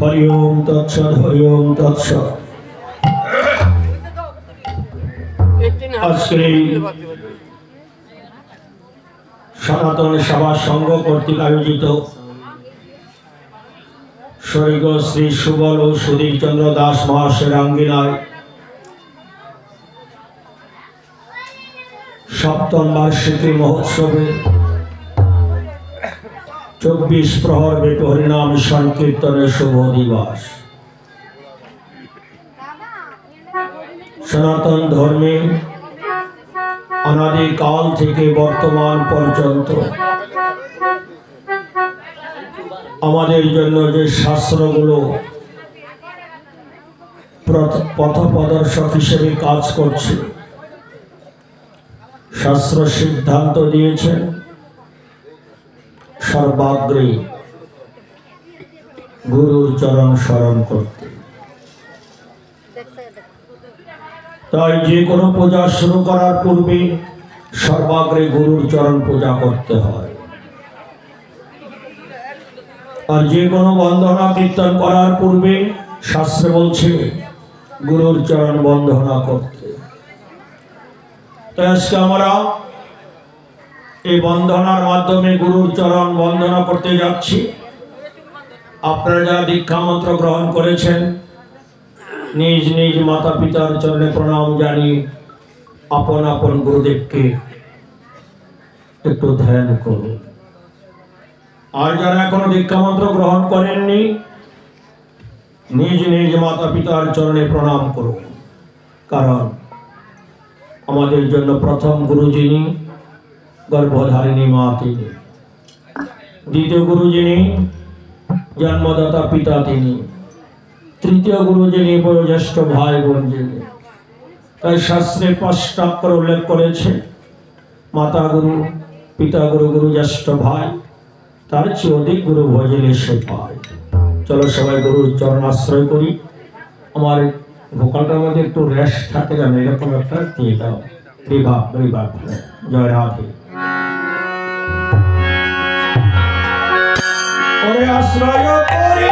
हरि ओम तत्सद हरि ओम तत्सद। আজকে সনাতন সেবা সংঘ কর্তৃক আয়োজিত স্বর্গ শ্রী সুবল ও সুধীর চন্দ্র দাস মহাশয়ের আঙ্গিনায় সপ্তম বার্ষিকী মহোৎসবে 24 প্রহর ব্যাপী হরিনাম সংকীর্তনের শুভ দিবস। সনাতন ধর্মে অনাদিকাল থেকে বর্তমান পর্যন্ত আমাদের জন্য যে শাস্ত্রগুলো পথপ্রদর্শক হিসেবে কাজ করছে, শাস্ত্র সিদ্ধান্ত দিয়েছেন সর্বাগ্রে গুরুর চরণ স্মরণ করতে। তাই যে কোনো পূজা শুরু করার পূর্বে সর্বাগ্রে গুরুর চরণ পূজা করতে হয়, আর যে কোনো বন্দনা কীর্তন করার পূর্বে শাস্ত্রে বলছে গুরুর চরণ বন্দনা করতে। তাই আজকে আমরা এই বন্দনার মাধ্যমে গুরুর চরণ বন্দনা করতে যাচ্ছি। আপনারা যারা দীক্ষা মন্ত্র গ্রহণ করেছেন, নিজ নিজ মাতা পিতার চরণে প্রণাম জানিয়ে আপন আপন গুরুদেবকে একটু ধ্যান করুন। আর যারা এখনো দীক্ষা মন্ত্র গ্রহণ করেননি, নিজ নিজ মাতা পিতার চরণে প্রণাম করুন। কারণ আমাদের জন্য প্রথম গুরু যিনি, গর্ভধারিণী মা তিনি। দ্বিতীয় গুরু যিনি, জন্মদাতা পিতা তিনি। তৃতীয় গুরু যিনি, বয়োজ্যেষ্ঠ ভাই বোন যিনি। তাই শাস্ত্রে 5টা অক্ষর উল্লেখ করেছে, মাতা গুরু, পিতা গুরু, গুরু জ্যেষ্ঠ ভাই, তার চেয়ে অধিক গুরু ভজলে সে পায়। চলো সবাই গুরুর চরণ আশ্রয় করি। আমার ভোকালটার মধ্যে একটু রেস্ট থাকে, যেন এরকম একটা দিয়ে দাও। জয় রাধে। আশ্রয় করি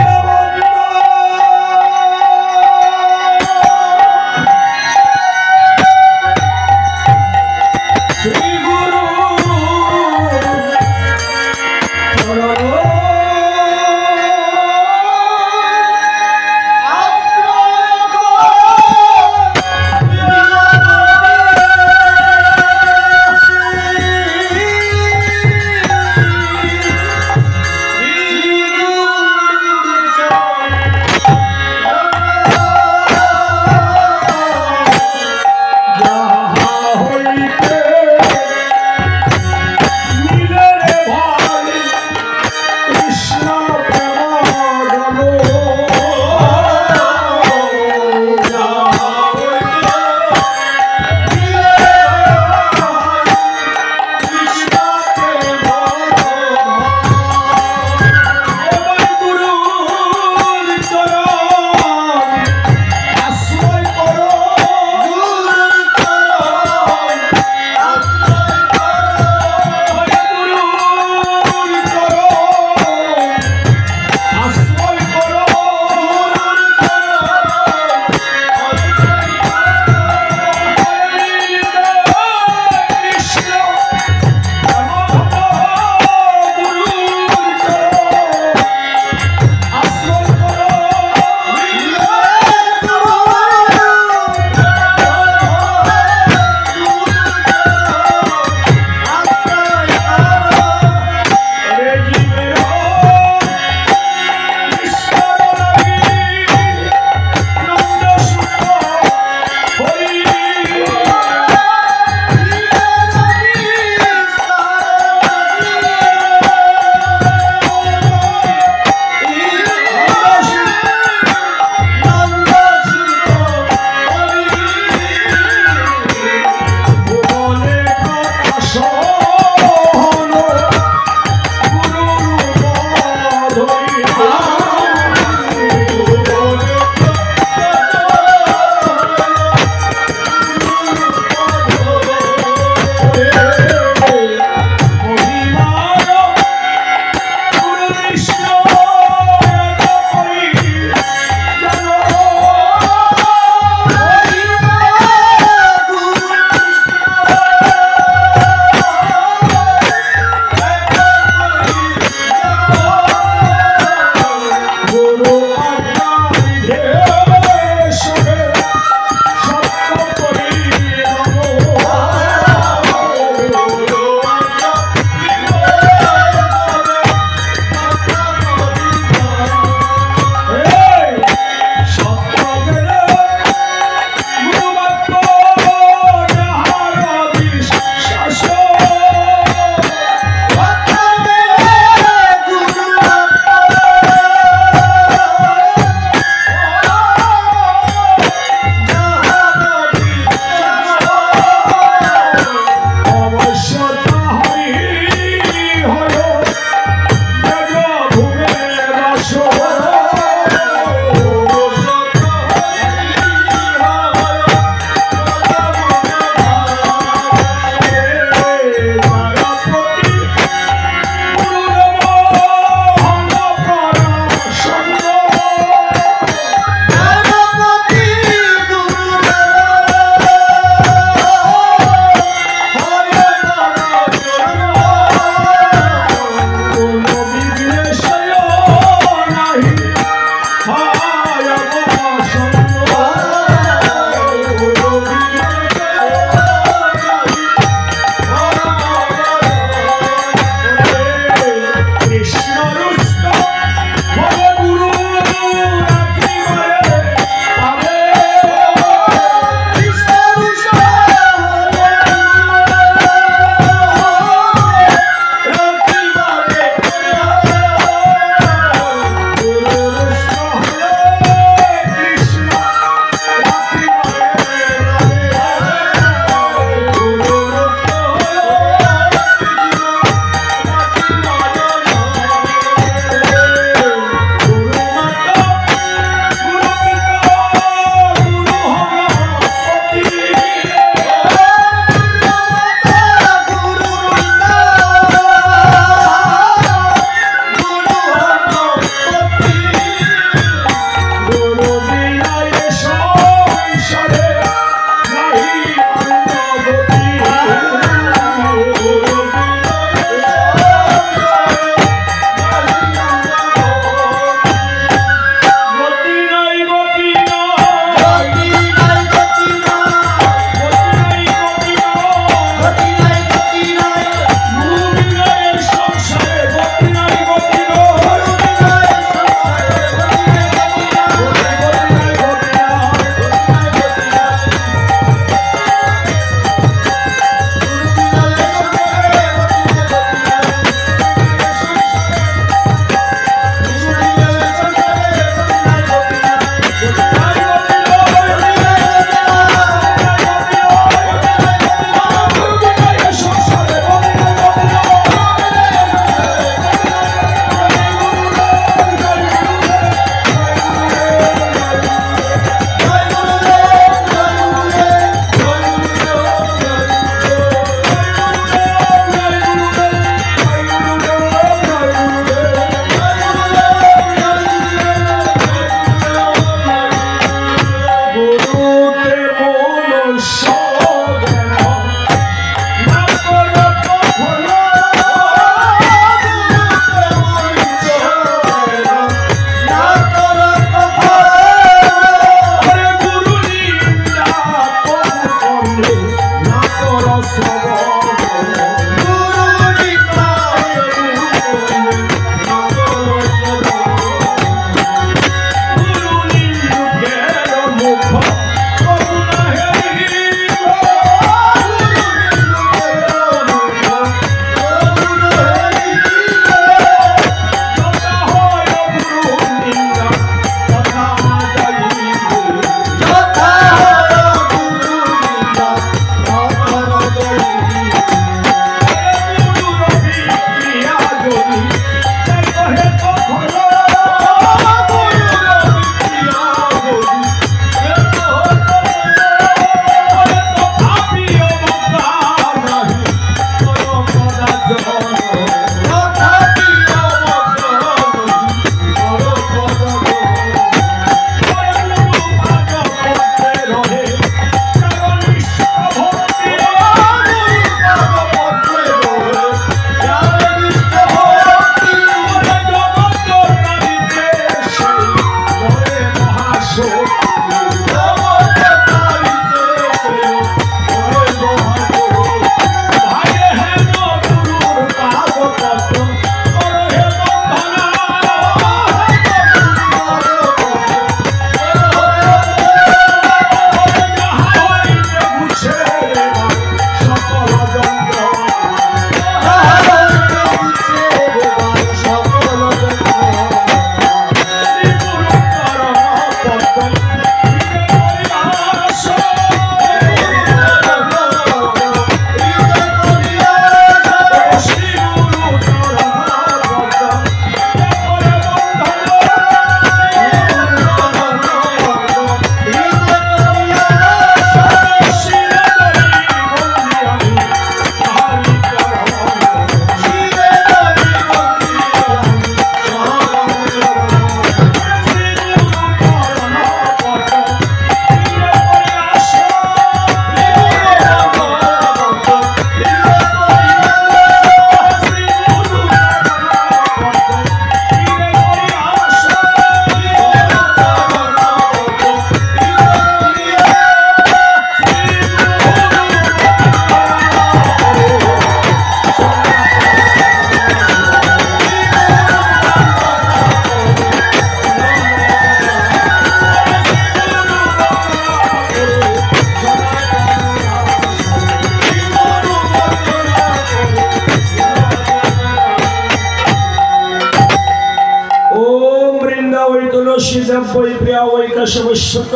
तुलसी द्रव्य प्रिया वैकशवश्यत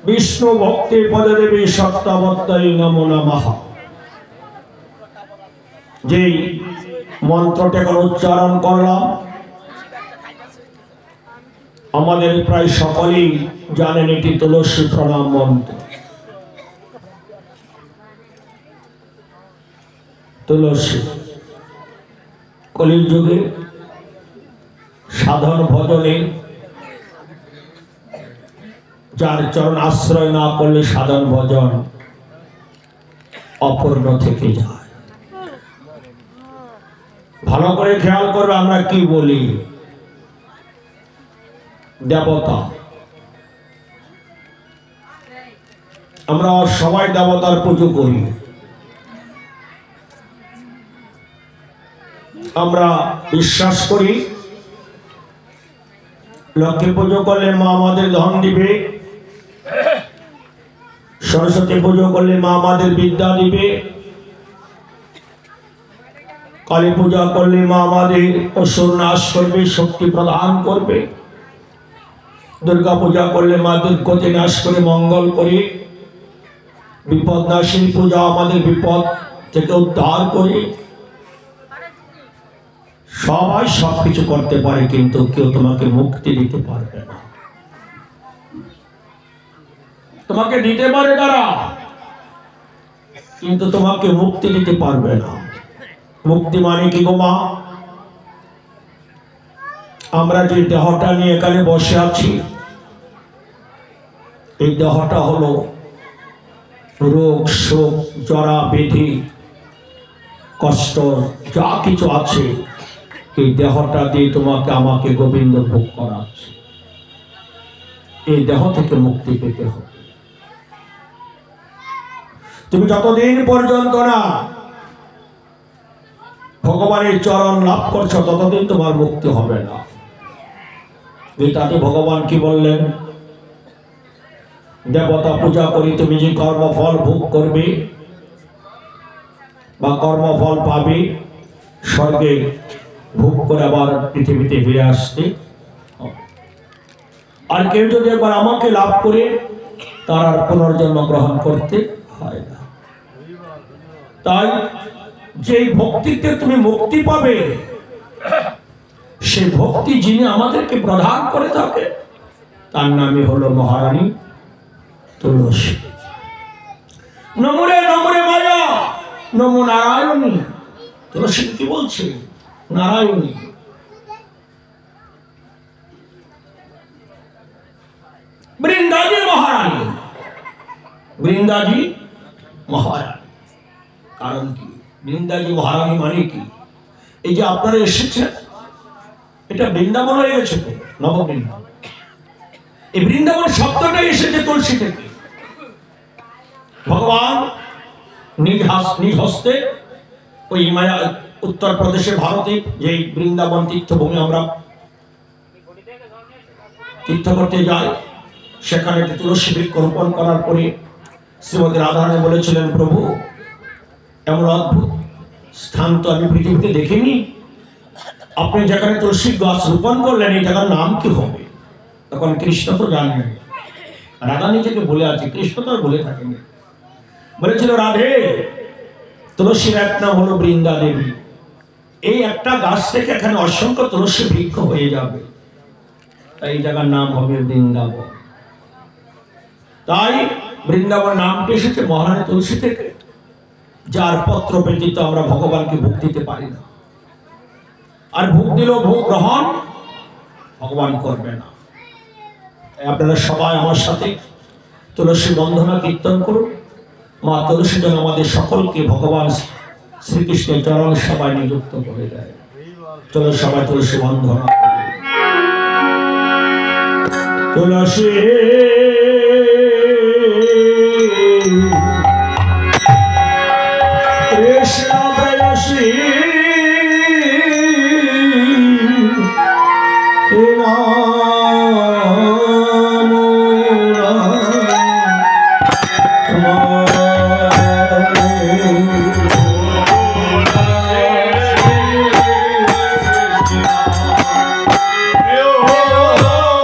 विष्णु भक्ति पददेवी सत्तावत्ताय नमो नमः। जे मंत्रटा उच्चारण करलाम आमादेर प्राय सकलेई जानेन एटी तुलसी प्रणाम मंत्र। तुलसी कलिर जुगे साधन भजने जार चरण आश्रय ना करले साधन भजन अपूर्ण थेके जाए। भालो करे ख्याल करबे आमरा कि बोली देवता आमरा सबाई देवतार पुजो करी। आमरा विश्वास करी लक्ष्मी पुजो करले मा आमादेर धन दिबे, सरस्वती पुजो करले मा आमादेर विद्या दिबे, काली पूजा करले मा आमादेर असुर नाश करबे, शक्ति प्रदान करबे, दुर्गा पूजा करले मा दुर्गति नाश करे मंगल करे, विपदनाशिनी पूजा आमादेर विपद थेके उद्धार करे। सबाई सबकिछु करते पारे किन्तु केउ तोमाके मुक्ति दिते पारबे ना। तोमाके दिते पारे तारा किन्तु तोमाके मुक्ति दिते पारबे ना। मुक्ति माने कि गो मा? आमरा जे देहटा निये एखाने बसे आछि এই দেহটা হলো রোগ শোক জরা ব্যাধি কষ্ট যা কিছু আছে এই দেহটা দিয়ে তোমাকে আমাকে গোবিন্দ ভোগ করাচ্ছে। এই দেহ থেকে মুক্তি পেতে হবে। তুমি যতদিন পর্যন্ত না ভগবানের চরণ লাভ করছো ততদিন তোমার মুক্তি হবে না। গীতাতে ভগবান কি বললেন? देवता पूजा करी तुम जो कर्मफल भोग करबे बा कर्मफल पाबे स्वर्गे भोग करे आबार पृथिवीते फिरे आसते और केउ जोदि एकबार आमाके लाभ करे तार आर पुनर्जन्म ग्रहण करते हय ना। ताई जे भक्तिते तुमि मुक्ति पाबे से भक्ति जिनि आमादेरके प्रदान करे थाके तार नामई हलो महारानी तुलसी। नमोरे नमोरे माया नमो नारायणी। तुलसी की बोलছে नारायणी। বৃন্দাজি মহারানী। বৃন্দাজি মহারানী কারণ কি? বৃন্দাজি মহারানী মানে কি? এই যে আপনারা এসেছেন এটা বৃন্দাবন হয়ে গেছে তো নববৃন্দাবন। এই বৃন্দাবন শব্দটা এসেছে তুলসী থেকে। भगवान निज हस्ते ওই মায়া उत्तर प्रदेशे भारते যে বৃন্দাবন তীর্থভূমি আমরা তীর্থ করতে যাই সেখানে তুলসী বৃক্ষ রোপণ করার পরে শ্রীমতী রাধারানী বলেছিলেন প্রভু এমন অদ্ভুত স্থান তো আমি পৃথিবীতে দেখিনি। আপনি যেখানে তুলসী গাছ রোপণ করলেন এই জায়গার নাম কি হবে? তখন কৃষ্ণ তো জানেন। রাধা নিজেকে বলে আছে, কৃষ্ণ তো বলে থাকেন। বলেছিল রাধে তুলসীর এক নাম হলো বৃন্দা দেবী। এই একটা গাছ থেকে এখানে অসংখ্য তুলসী বৃক্ষ হয়ে যাবে, তাই এই জায়গার নাম হবে বৃন্দাবন। তাই বৃন্দাবন নামটি এসেছে মহারানী তুলসী থেকে, যার পত্র ব্যতীত আমরা ভগবানকে ভোগ দিতে পারি না। আর ভোগ দিলেও ভোগ গ্রহণ ভগবান করবে না। আপনারা সবাই আমার সাথে তুলসী বন্দনা কীর্তন করুন। মা তুলসী যেন আমাদের সকলকে ভগবান শ্রীকৃষ্ণের চরণ সবাই নিযুক্ত করে দেয়। চলো সবাই তুলসী বন্দনা তুলসী কৃষ্ণ প্রেয়সী Oh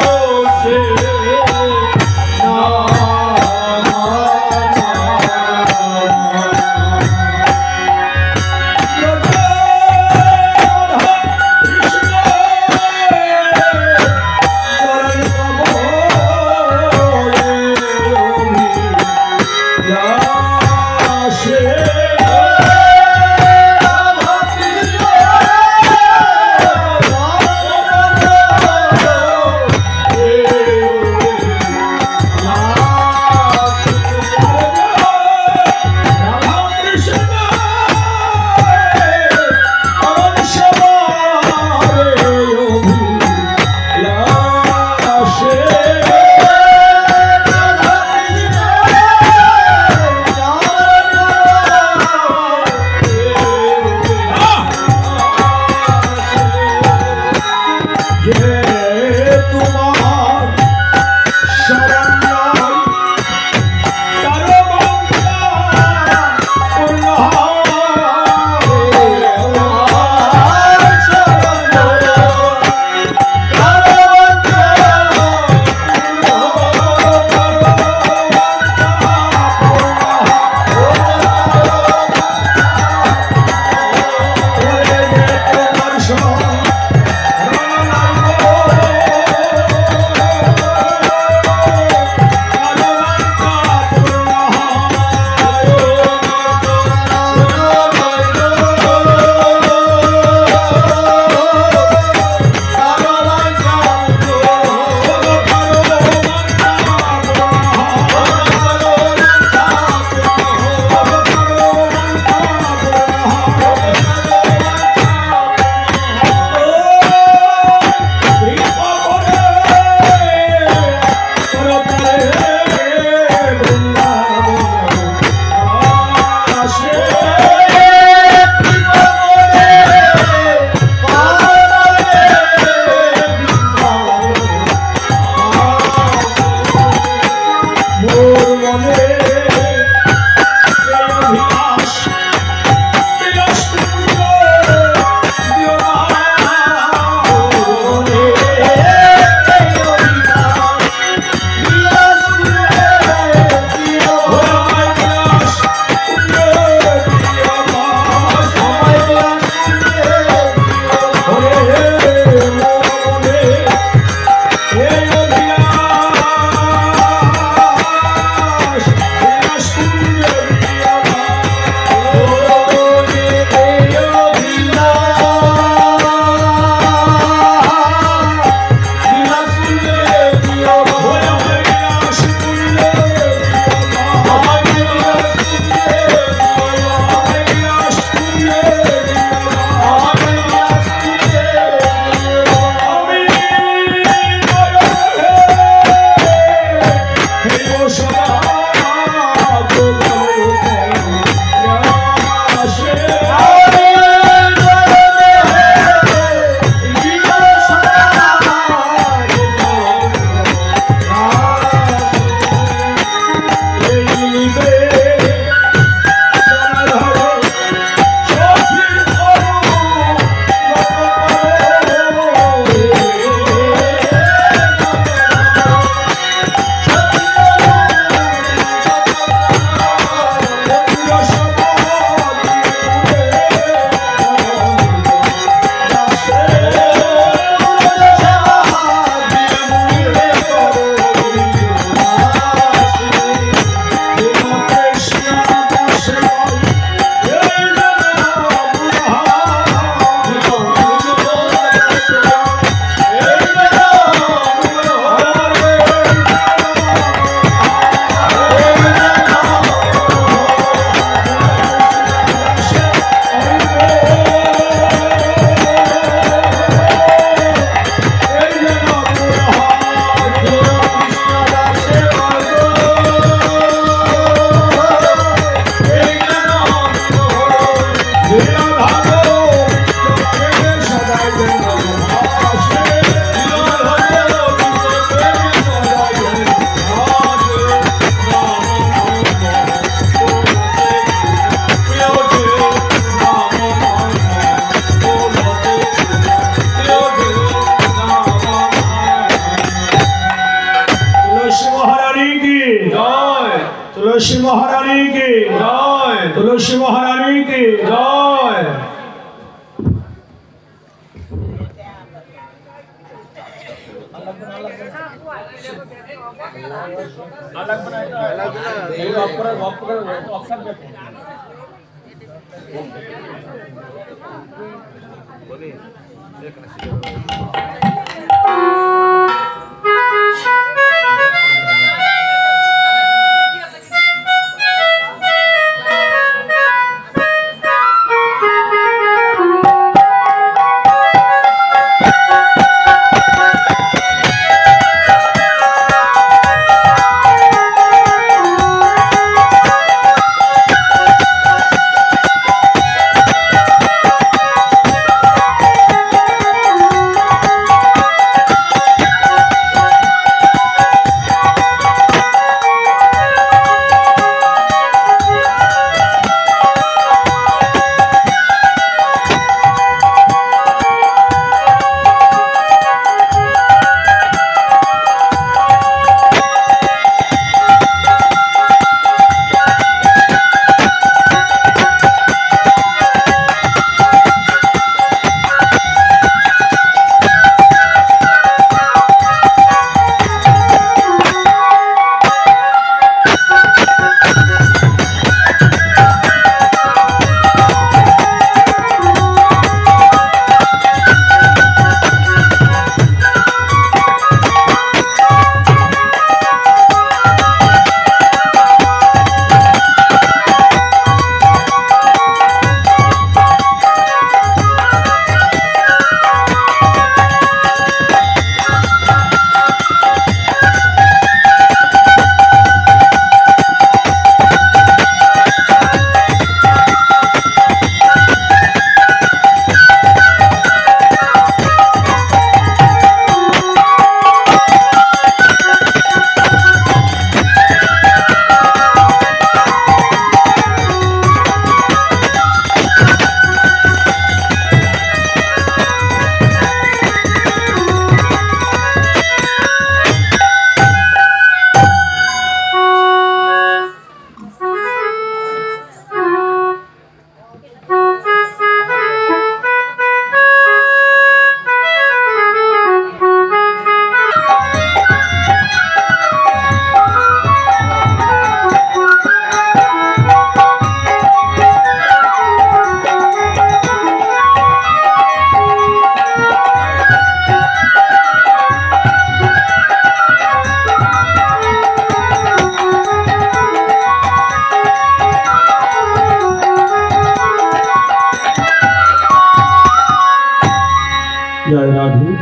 जय राधे।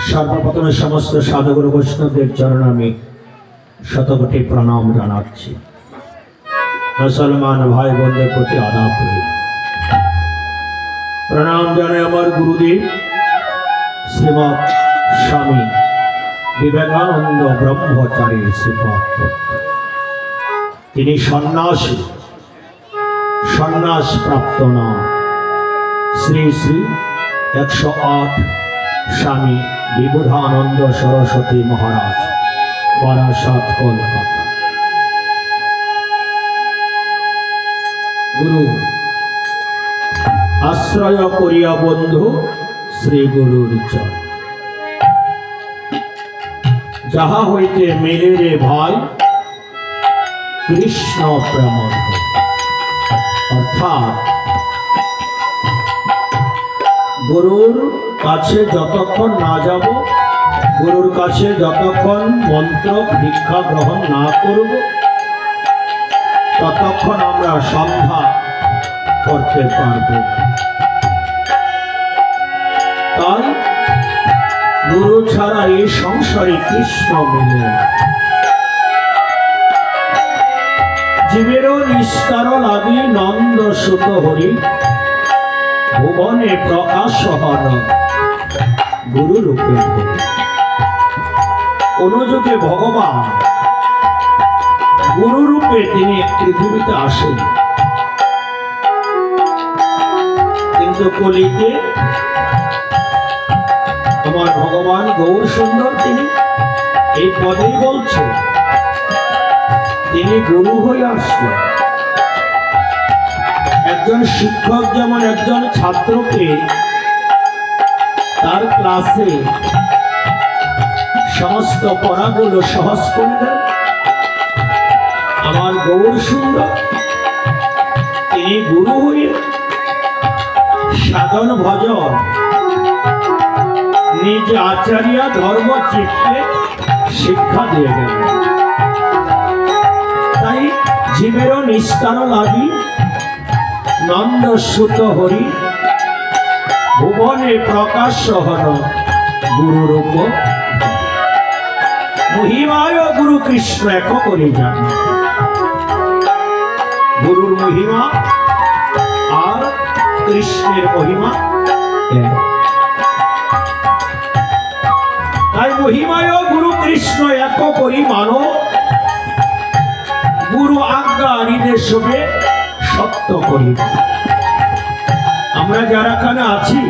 सर्वप्रथमे समस्त साधुगुरु वैष्णवदेव चरण में शतकोटि प्रणाम जानाচ্ছি। मुसलमान भाई बोनদের প্রতি আদাব করি। प्रणाम জানাই আমার গুরুদেব শ্রীমৎ স্বামী বিবেকানন্দ ব্রহ্মচারীর শ্রীপাদ। তিনি সন্ন্যাসী, সন্ন্যাস প্রাপ্ত না শ্রী শ্রী 108 स्वामी विबुधानंद सरस्वती महाराज बारासात कलकाता। गुरु आश्रय करिया बंधु श्री गुरुर चरण जहा हईते मेले रे भाई कृष्ण प्रेम अर्थात गुरुर काछे जतक्षण ना যাব गुरुर काछे जतक्षण मंत्र दीक्षा ग्रहण ना करब ततक्षण आमरा सन्ध्या करते पारब। ताई गुरु छाड़ा ए संसारे कृष्ण मिले ना। जीवेरो निस्तार लागे नंद सुत हरि भुवने प्रकाश हन गुरु रूपे अनुजुगे भगवान गुरु रूपे तिनि पृथ्वीते आसेन किन्तु कलिते आमार भगवान गौर सुंदर तिनि एई पदेई बोलछेन तिनि गुरु हये आसलेन। একজন শিক্ষক যেমন একজন ছাত্রকে তার ক্লাসে সমস্ত পরাগুলো সহজ করে দেন। আমার গৌর সুন্দর তিনি গুরু হয়ে সাধন ভজন নিজ আচার্য ধর্ম চিত্তে শিক্ষা দিয়ে গেলেন। তাই জীবেরও নিস্তার লাগি নন্দ সুত হরি ভুবনে প্রকাশ হন গুরুরূপ মহিমায় গুরু কৃষ্ণ এক করে যান। গুরুর মহিমা আর কৃষ্ণের মহিমা এক। তাই মহিমায় গুরু কৃষ্ণ এক করি মানো গুরু আজ্ঞা নির্দেশ হবে সত্য করি। আমরা যারা এখানে আছি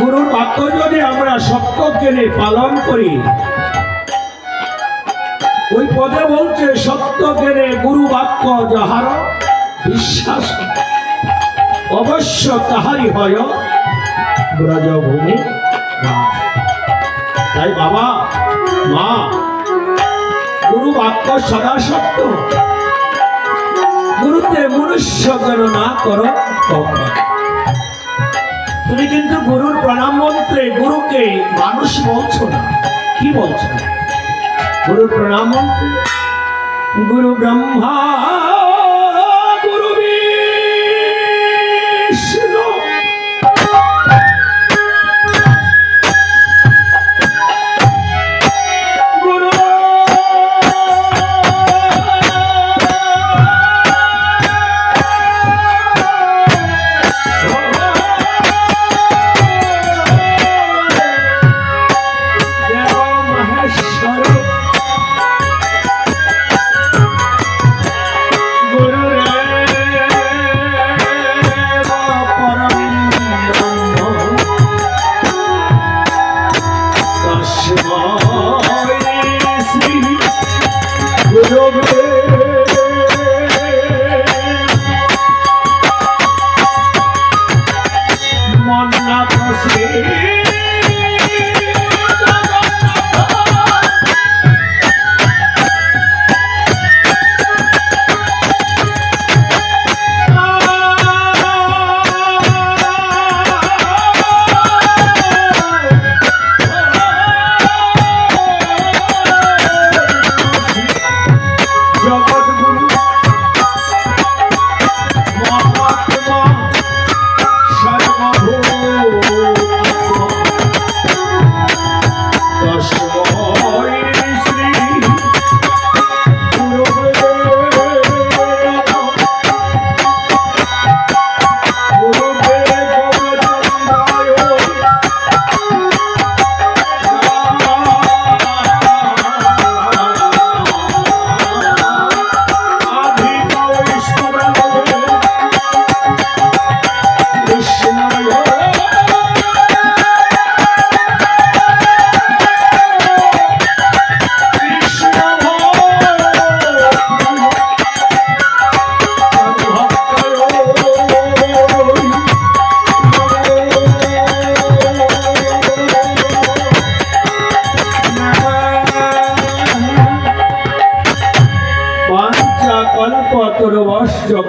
গুরুর বাক্য যদি আমরা সত্য জ্ঞানে পালন করি, ওই পদে বলছে সত্য জ্ঞানে গুরু বাক্য যাহার বিশ্বাস অবশ্য তাহারি হয় ব্রজভূমি। তাই বাবা মা গুরু বাক্য সদা সত্য। গুরুতে মনুষ্য জ্ঞান না করো তখন। তুমি কিন্তু গুরুর প্রণাম মন্ত্রে গুরুকে মানুষ বলছো না, কি বলছো? গুরুর প্রণাম মন্ত্রে গুরু ব্রহ্মা গুরু বিষ্ণু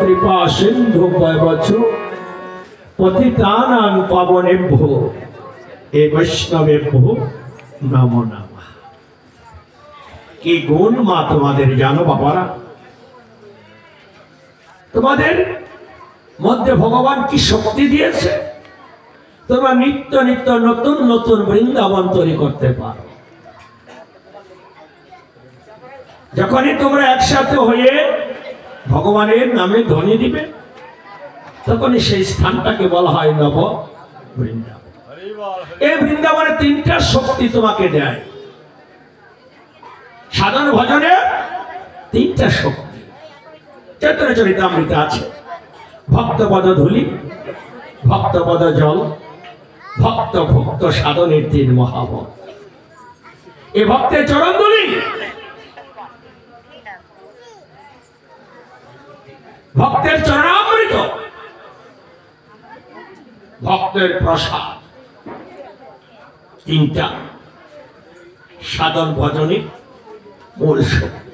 কৃপা সিন্ধু পতিতানাং পাবনেভ্যো এ বৈষ্ণবেভ্যো নমো নমঃ। কি গুণ মা তোমাদের জানো বাবারা? তোমাদের মধ্যে ভগবান কি শক্তি দিয়েছে, তোমরা নিত্য নিত্য নতুন নতুন বৃন্দাবন তৈরি করতে পারো। যখনই তোমরা একসাথে হয়ে ভগবানের নামে ধ্বনি দিবে, তখনই সেই স্থানটাকে বলা হয় নব বৃন্দাবন। এই বৃন্দাবনে তিনটা শক্তি তোমাকে দেয়। সাধন ভজনে তিনটা শক্তি চৈতন্য চরিতামৃতে আছে। ভক্তপদ ধূলি, ভক্তপদ জল, ভক্ত ভক্ত সাধনের তিন মহাবল। এ ভক্তের চরণ ধূলি, ভক্তের চরণামৃত, ভক্তের প্রসাদ, তিনটা সাধন ভজনে মূল শক্তি।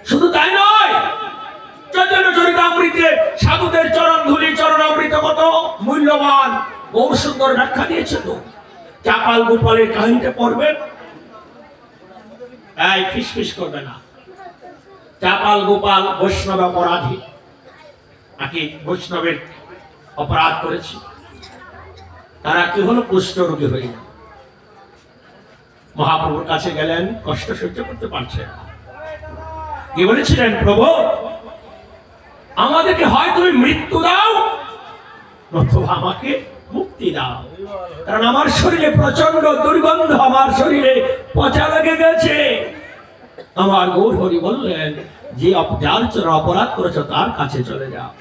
শুধু তাই নয়, চৈতন্য চরিতামৃতে সাধুদের চরণ ধুলি চরণামৃত কত মূল্যবান বহু সুন্দর ব্যাখ্যা দিয়েছে। তো চাপাল গোপালের কাহিনীটা পড়বেন, এই ফিসফিস করবে না। চাপাল গোপাল বৈষ্ণব অপরাধী, নাকি বৈষ্ণবের অপরাধ করেছে। তারা কি হলো, কুষ্ঠ রোগী হয়ে গেল। মহাপ্রভুর কাছে গেলেন, কষ্ট সহ্য করতে পারছে না। কি বলেছিলেন, প্রভু আমাদেরকে হয় তুমি মৃত্যু দাও অথবা আমাকে মুক্তি দাও, কারণ আমার শরীরে প্রচন্ড দুর্গন্ধ, আমার শরীরে পচা লেগে গেছে। আমার গৌর হরি বললেন, যে যার চরণ অপরাধ করেছ তার কাছে চলে যাও।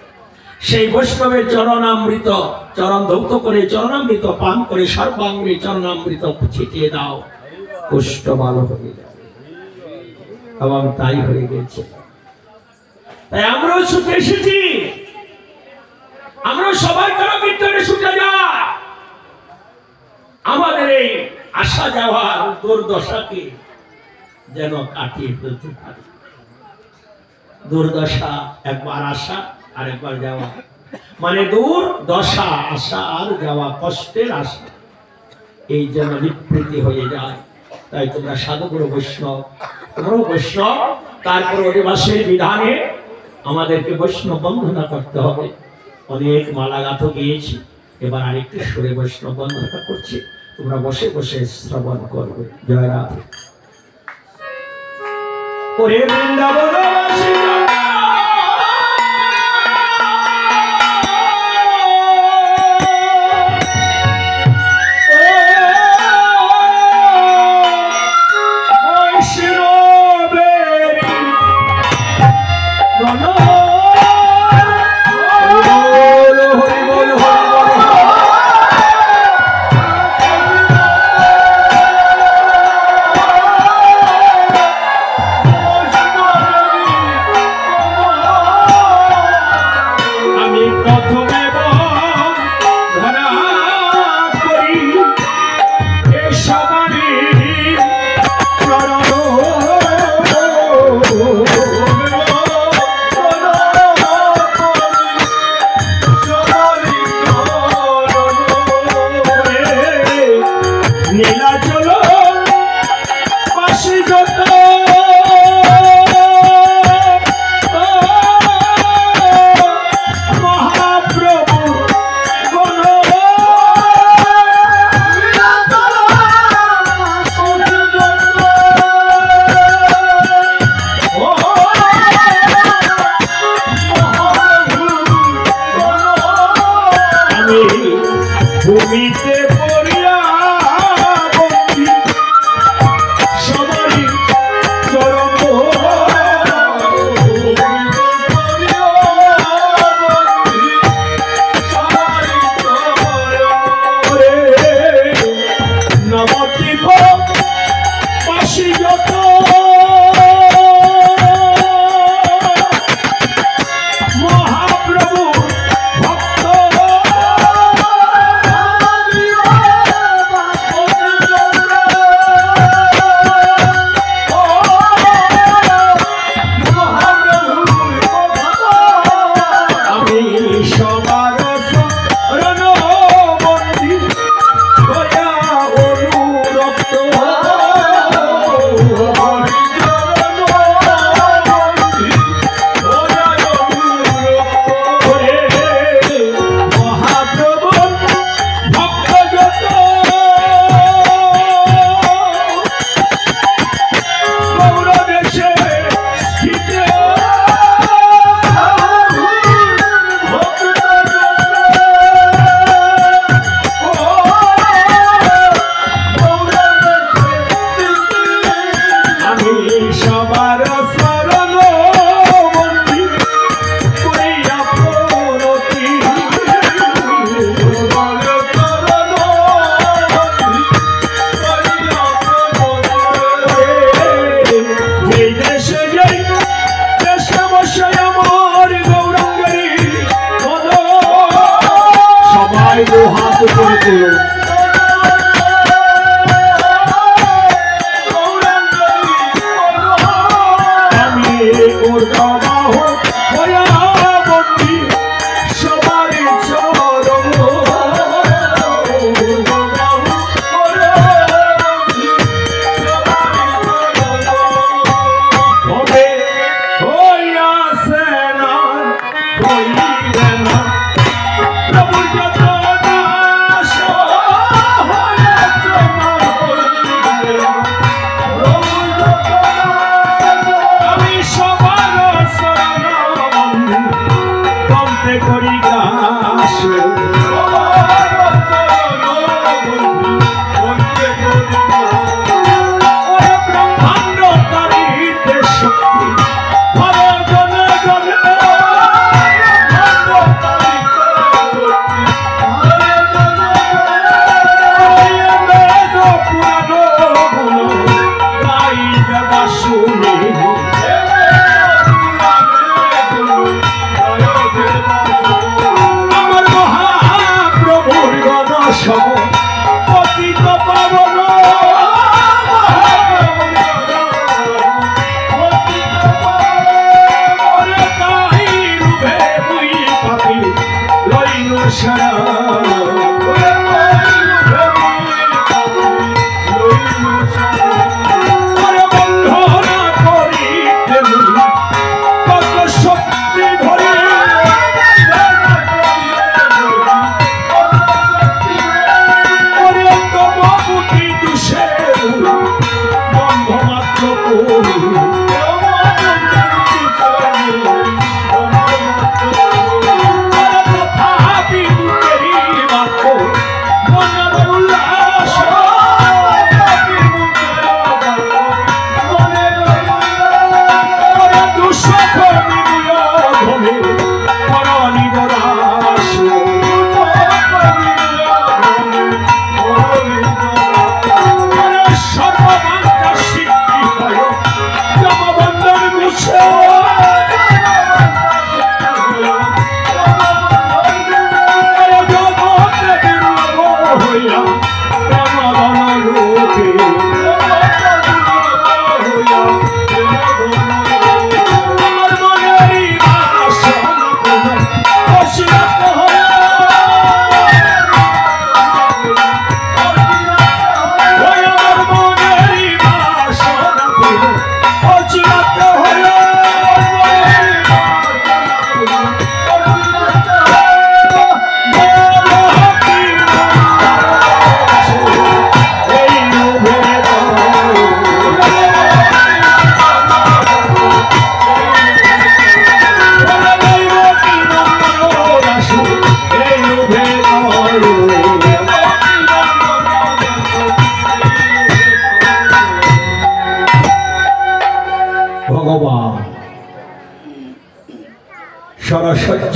সেই বৈষ্ণবের চরণামৃত চরণ ধৌত করে চরণামৃত পান করে সর্বাঙ্গে চরণামৃত ছিটিয়ে দাও, কুষ্ঠ ভালো হয়ে যাবে। এবং তাই হয়ে গেছে। তাই আমরাও ছুটে এসেছি, আমরা সবাই তারা কীর্তনে ছুটে যায়। আমাদের এই আসা যাওয়ার দুর্দশাকে যেন কাটিয়ে ফেলতে পারি। দুর্দশা একবার আসা আর একবার যাওয়া, মানে দূর দশা আসা আর যাওয়া, কষ্টের আসা, এই যেন বিকৃতি হয়ে যায়। তাই তোমরা সাধুগুরু বৈষ্ণব, তোমরাও বৈষ্ণব, তারপর অধিবাসের বিধানে আমাদেরকে বৈষ্ণব বন্ধনা করতে হবে। অনেক মালা গাথ গিয়েছি, এবার আরেকটু সুরে বৈষ্ণব বন্ধনা করছি, তোমরা বসে বসে শ্রবণ করবে। জয় রাধে। ওরে বৃন্দাবনবাসী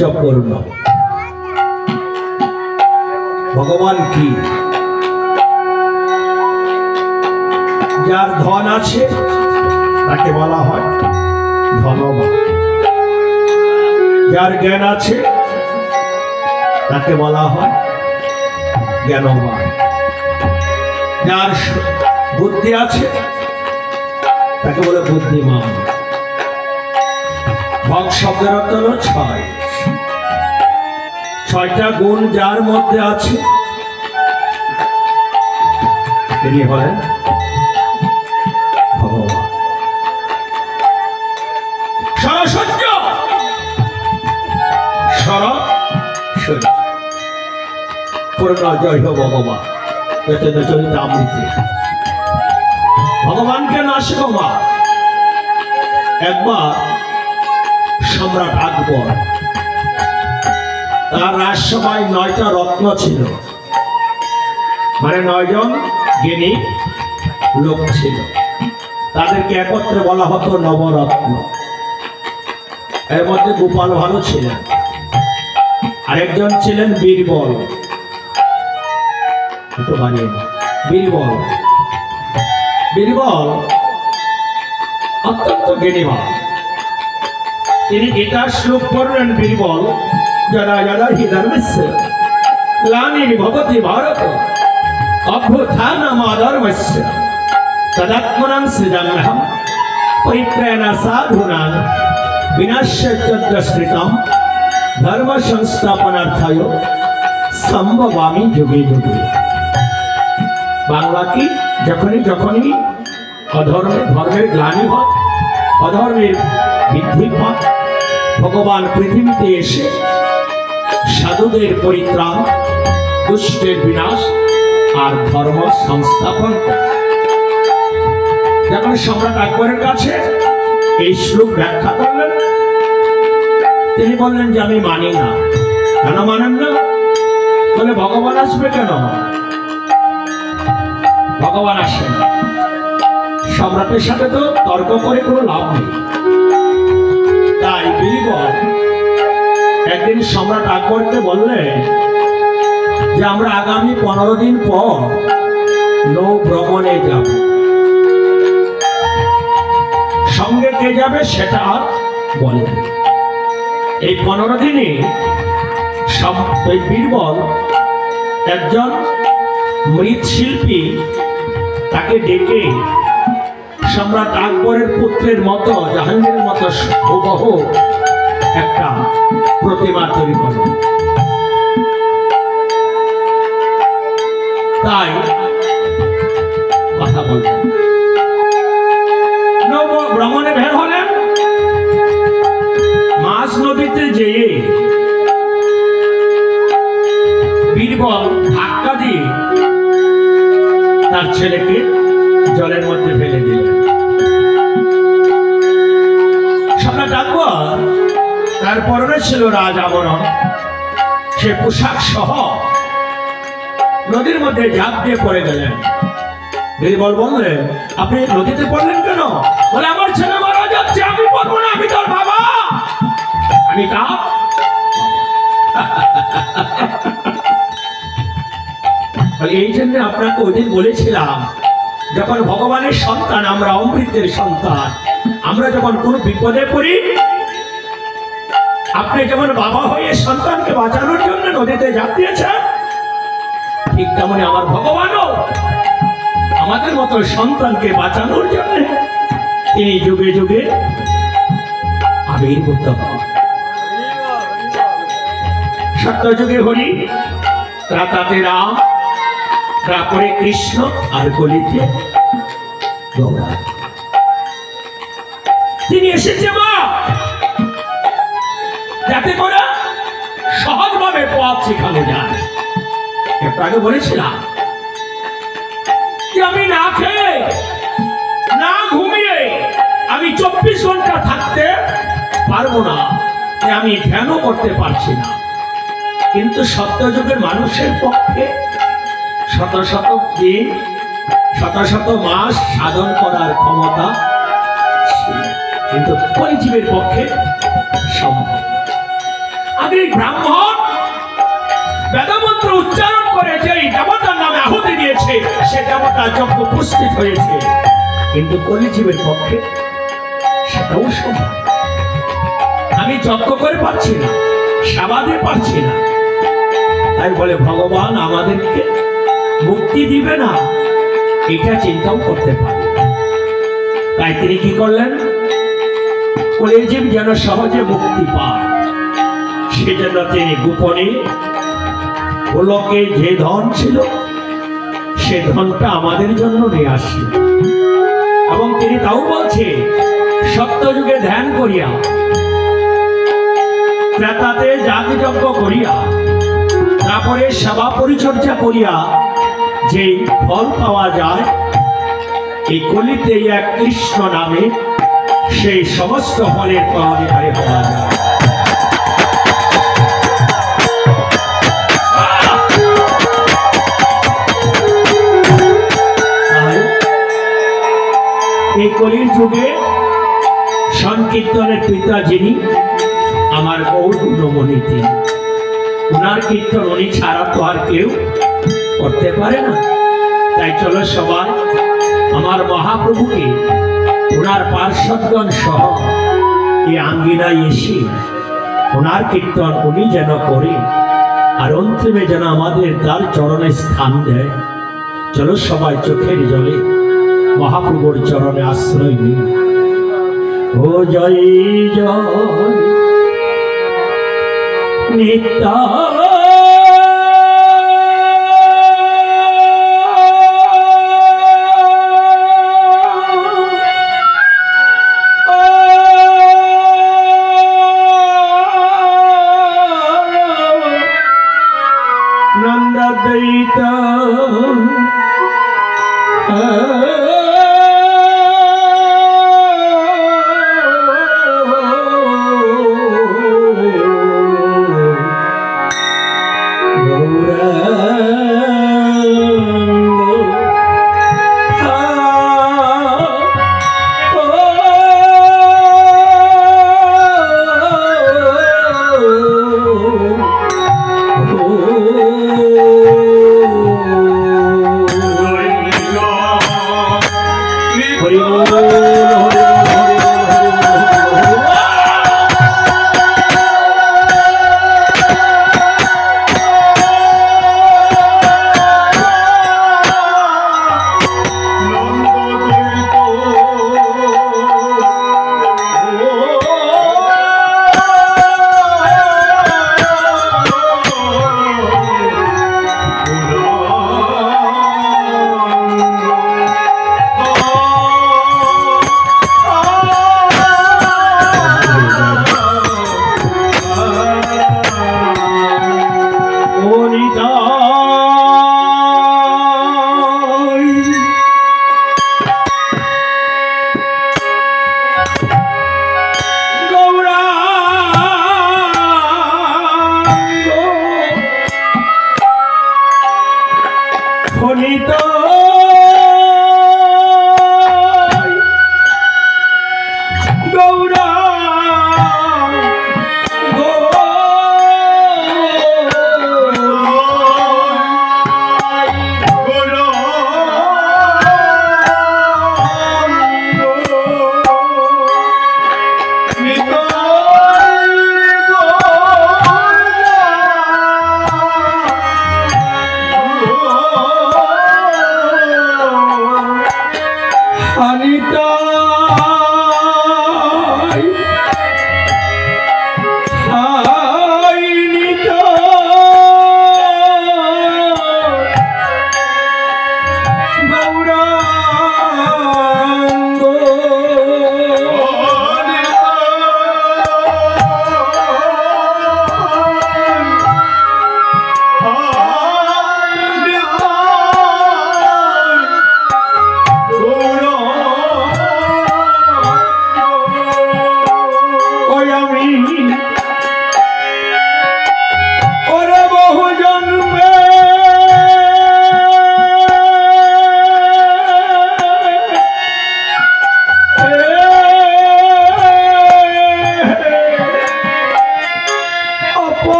ঐশ্বর্যপূর্ণ। ভগবান কি? যার ধন আছে তাকে বলা হয় ধনবান, যার জ্ঞান আছে তাকে বলা হয় জ্ঞানবান, যার বুদ্ধি আছে তাকে বলে বুদ্ধিমান। ভগ শব্দের অর্থ হলো ছয়। ছয়টা গুণ যার মধ্যে আছে তিনি হলেন ভগবান। সরসূর্য সরস্বতী পূর্ণ জয় হো ভগবান চরিতামৃতে। ভগবানকে না শেখো মা। একবার সম্রাট আকবর, তার রাজসভায় 9টা রত্ন ছিল, মানে 9 জন জ্ঞানী লোক ছিল। তাদেরকে একত্রে বলা হতো নবরত্ন। এর মধ্যে গোপাল ভালো ছিলেন, আরেকজন ছিলেন বীরবল। বীরবল বীরবল অত্যন্ত জ্ঞানীবান। তিনি গীতার শ্লোক পড়লেন বীরবল, যারা যারা হিধর্মস্য গ্লানির্ভবতি ভারত অভ্যুত্থানমধর্মস্য তদাত্মনাং সৃজাম্যহং পরিত্রাণ সাধূনাং বিনাশ্য দুষ্কৃতাং ধর্ম সংস্থাপনার্থায় সম্ভবামি যুগে যুগে। বাংলা কি? যখনই যখনই ধর্মের গ্লানি হয়, অধর্মের বৃদ্ধি পায়, ভগবান পৃথিবীতে এসে সাধুদের পরিত্রাণ, দুষ্টের বিনাশ আর ধর্ম সংস্থাপন করে। যখন সম্রাট আকবরের কাছে এই শ্লোক ব্যাখ্যা করলেন, তিনি বললেন যে আমি মানি না। কেন মানেন না? বলে ভগবান আসবে কেন? ভগবান আসে না। সম্রাটের সাথে তো তর্ক করে কোনো লাভ নেই। তাই বীরবল একদিন সম্রাট আকবরকে বললেন যে আমরা আগামী 15 দিন পর নৌ ভ্রমণে যাব। সঙ্গে কে যাবে সেটা আর বলেন। এই 15 দিনে বীরবল একজন মৃৎশিল্পী তাকে ডেকে সম্রাট আকবরের পুত্রের মতো, জাহাঙ্গীরের মতো হুবহু একটা প্রতিমা তৈরি করল। তাই কথা বলবেন, ভ্রমণে বের হলেন। মাঝ নদীতে যেয়ে বীরবল ধাক্কা দিয়ে তার ছেলেকে জলের মধ্যে ফেলে দিলেন। সম্রাট আকবর, তার পরনে ছিল রাজ আবরণ, সে পোশাক সহ নদীর মধ্যে ঝাঁপ দিয়ে পড়ে গেলেন। বীরবল বললেন, আপনি নদীতে পড়লেন কেন? বলে আমার ছেলে মারা যাচ্ছে, আমি পড়বো না, আমি তোর বাবা, আমি তার। এই জন্য আপনাকে ওই দিন বলেছিলাম, যখন ভগবানের সন্তান আমরা, অমৃতের সন্তান, আমরা যখন কোনো বিপদে পড়ি, আপনি যেমন বাবা হয়ে সন্তানকে বাঁচানোর জন্য নদীতে ঝাঁপ দিয়েছেন, ঠিক তেমনি আমার ভগবানও আমাদের মতো সন্তানকে বাঁচানোর জন্য তিনি যুগে যুগে আবির্ভূত হন। সত্যযুগে হরি, ত্রাতাতে রাম, তারপরে কৃষ্ণ, আর কলিতে গৌরা। তিনি এসেছে মা, যাতে করে সহজভাবে পথ শেখানো যায়। একটু আগে বলেছিলাম যে আমি না খেয়ে না ঘুমিয়ে আমি 24 ঘন্টা থাকতে পারবো না, আমি ধ্যানও করতে পারছি না। কিন্তু সত্যযুগের মানুষের পক্ষে শত শত দিন, শত শত মাস সাধন করার ক্ষমতা ছিল, কিন্তু কলিজীবের পক্ষে সম্ভব। আগে ব্রাহ্মণ বেদমন্ত্র উচ্চারণ করে যেই দেবতার নামে আহুতি দিয়েছে সে দেবতা যজ্ঞ উপস্থিত হয়েছে, কিন্তু কলিজীবের পক্ষে সেটাও সম্ভব। আমি যজ্ঞ করে পারছি না, সেবা দিয়ে পারছি না, তাই বলে ভগবান আমাদেরকে মুক্তি দিবে না এটা চিন্তাও করতে পারে। তাই তিনি কি করলেন, কলিজীব যেন সহজে মুক্তি পায় সেজন্য তিনি গোপনে গোলকে যে ধন ছিল সে ধনটা আমাদের জন্য নিয়ে আসে। এবং তিনি তাও বলছে সত্যযুগে ধ্যান করিয়া, ত্রেতাতে যাগযজ্ঞ করিয়া, তারপরে সেবা পরিচর্যা করিয়া যে ফল পাওয়া যায়, এই কলিতে এক কৃষ্ণ নামে সেই সমস্ত ফলের অধিকারী হওয়া যায়। এই কলির যুগে সংকীর্তনের পিতা যিনি, আমার গৌর গুণমণি তিনি, ওনার কীর্তন উনি ছাড়া তো আর কেউ করতে পারে না। তাই চলো সবাই আমার মহাপ্রভুকে ওনার পার্শ্বদগণ সহ এই আঙ্গিনায় এসে ওনার কীর্তন উনি যেন করে, আর অন্তিমে যেন আমাদের তার চরণে স্থান দেয়। চলো সবাই চোখের জলে মহাপ্রভুর চরণে আশ্রয় নিই। ও জয় জয় নিত্যা নন্দদৈতা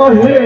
হে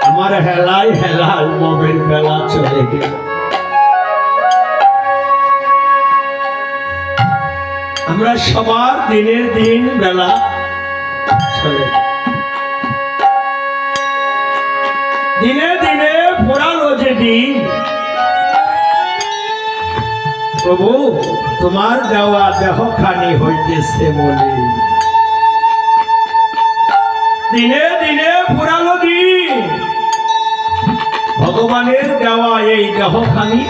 আমার হেলাই হেলাল মবের বেলা চলে গেল। আমরা সবার দিনের দিন বেলা চলে দিনে দিনে পোড়ালো যে দিন। প্রভু তোমার দেওয়া দেহখানি হইতেছে বলে দিনে দিনে পুরানো দিন। ভগবানের দেওয়া এই দেহখানি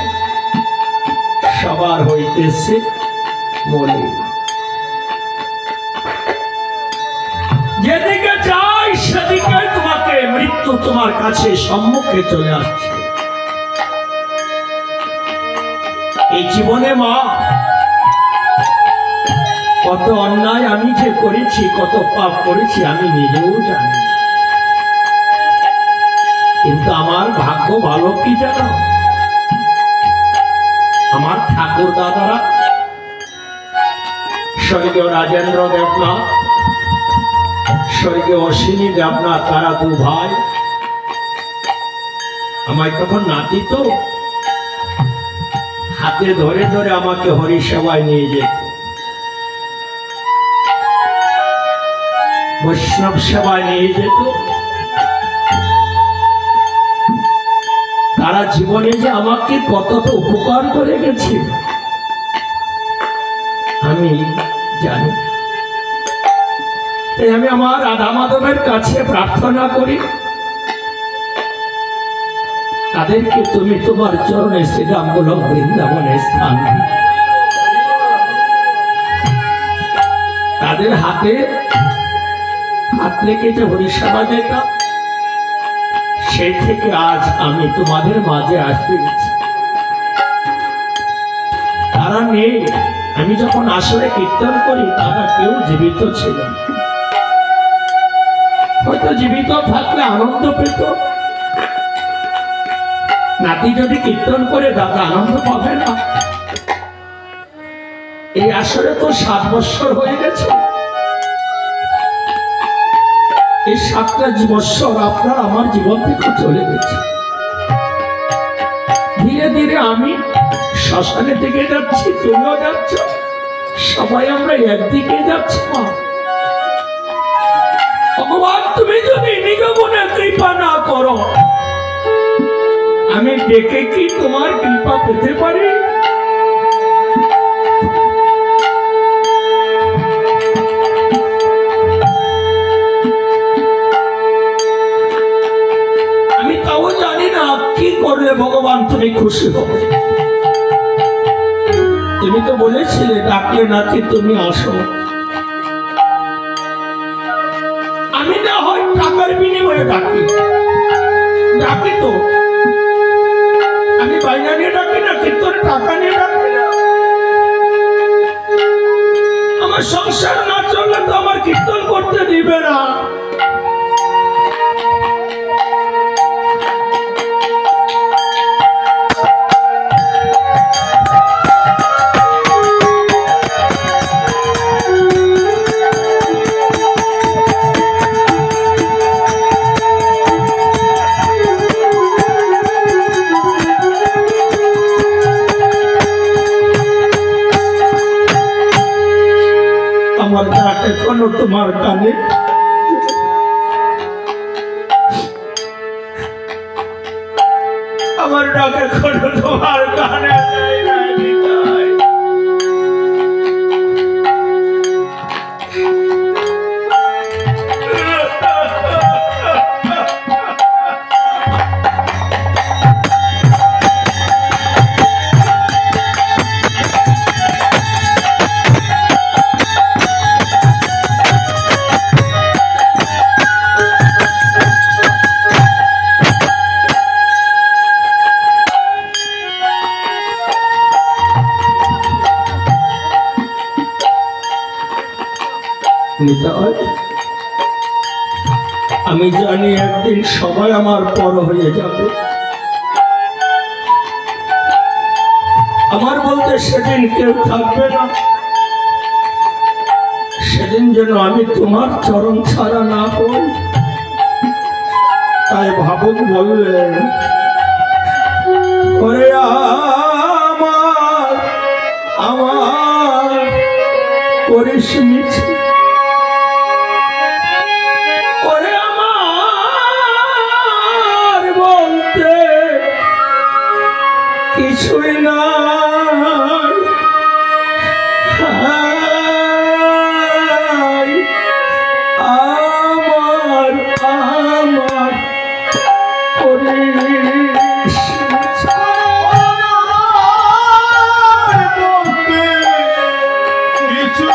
সবার হইতেছে বলে যেদিকে চাই সেদিকে তোমাকে মৃত্যু তোমার কাছে সম্মুখে চলে আসছে। এই জীবনে মা কত অন্যায় আমি যে করেছি, কত পাপ করেছি আমি নিজেও জানি, কিন্তু আমার ভাগ্য ভালো কি জানো, আমার ঠাকুর দাদারা স্বর্গীয় রাজেন্দ্র দেবনাথ, স্বর্গীয় অশ্বিনী দেবনাথ, তারা দু ভাই আমায় তখন নাতি তো হাতে ধরে ধরে আমাকে হরিসেবায় নিয়ে যেত, বৈষ্ণব সেবায় নিয়ে যেত। তারা জীবনে যে আমাকে কতটা উপকার করে গেছে আমি জানি। তাই আমি আমার রাধা মাধবের কাছে প্রার্থনা করি, তাদেরকে তুমি তোমার চরণে শ্রীরামগোলক বৃন্দাবনে স্থান দিও। তাদের হাতে হাত রেখে যে হরিসেবা যেতাম, সেই থেকে আজ আমি তোমাদের মাঝে আসতে গেছি। তারা নেই, আমি যখন আসলে কীর্তন করি তারা কেউ জীবিত ছিল, হয়তো জীবিত থাকলে আনন্দ পেত। নাতি যদি কীর্তন করে দাদা আনন্দ পাবে না। এই আসলে তো 7 বছর হয়ে গেছে। এই 7টা বছর আপনার আমার জীবন থেকে চলে গেছে। ধীরে ধীরে আমি শ্মশানের দিকে যাচ্ছি, তুমিও যাচ্ছ, সবাই আমরা একদিকে যাচ্ছি। মা ভগবান, তুমি যদি নিজ মনে কৃপা না করো, আমি ডেকে কি তোমার কৃপা পেতে পারি? আমি তাও জানি না কি করলে ভগবান তুমি খুশি হবে। তুমি তো বলেছিলে ডাকলে নাকি তুমি আসো। আমি না হয় টাকার বিনিময়ে ডাকি, ডাকি তো আমি বাইনা নিয়ে ডাকি না, কীর্তনে টাকা নিয়ে ডাকি না। আমার সংসার না চললে তো আমার কীর্তন করতে দিবে না। আমার ডাক এখনো তোমার কানে, আমার ডাক এখনো তোমার কানে। আমি জানি একদিন সবাই আমার পর হয়ে যাবে, আমার বলতে সেদিন কেউ থাকবে না। সেদিন যেন আমি তোমার চরণ ছাড়া না হই। তাই ভাবুক বললেন, ওরে আমার আমার করিস মিছে, কিছুই নাই, আমার আমার করিস কিছু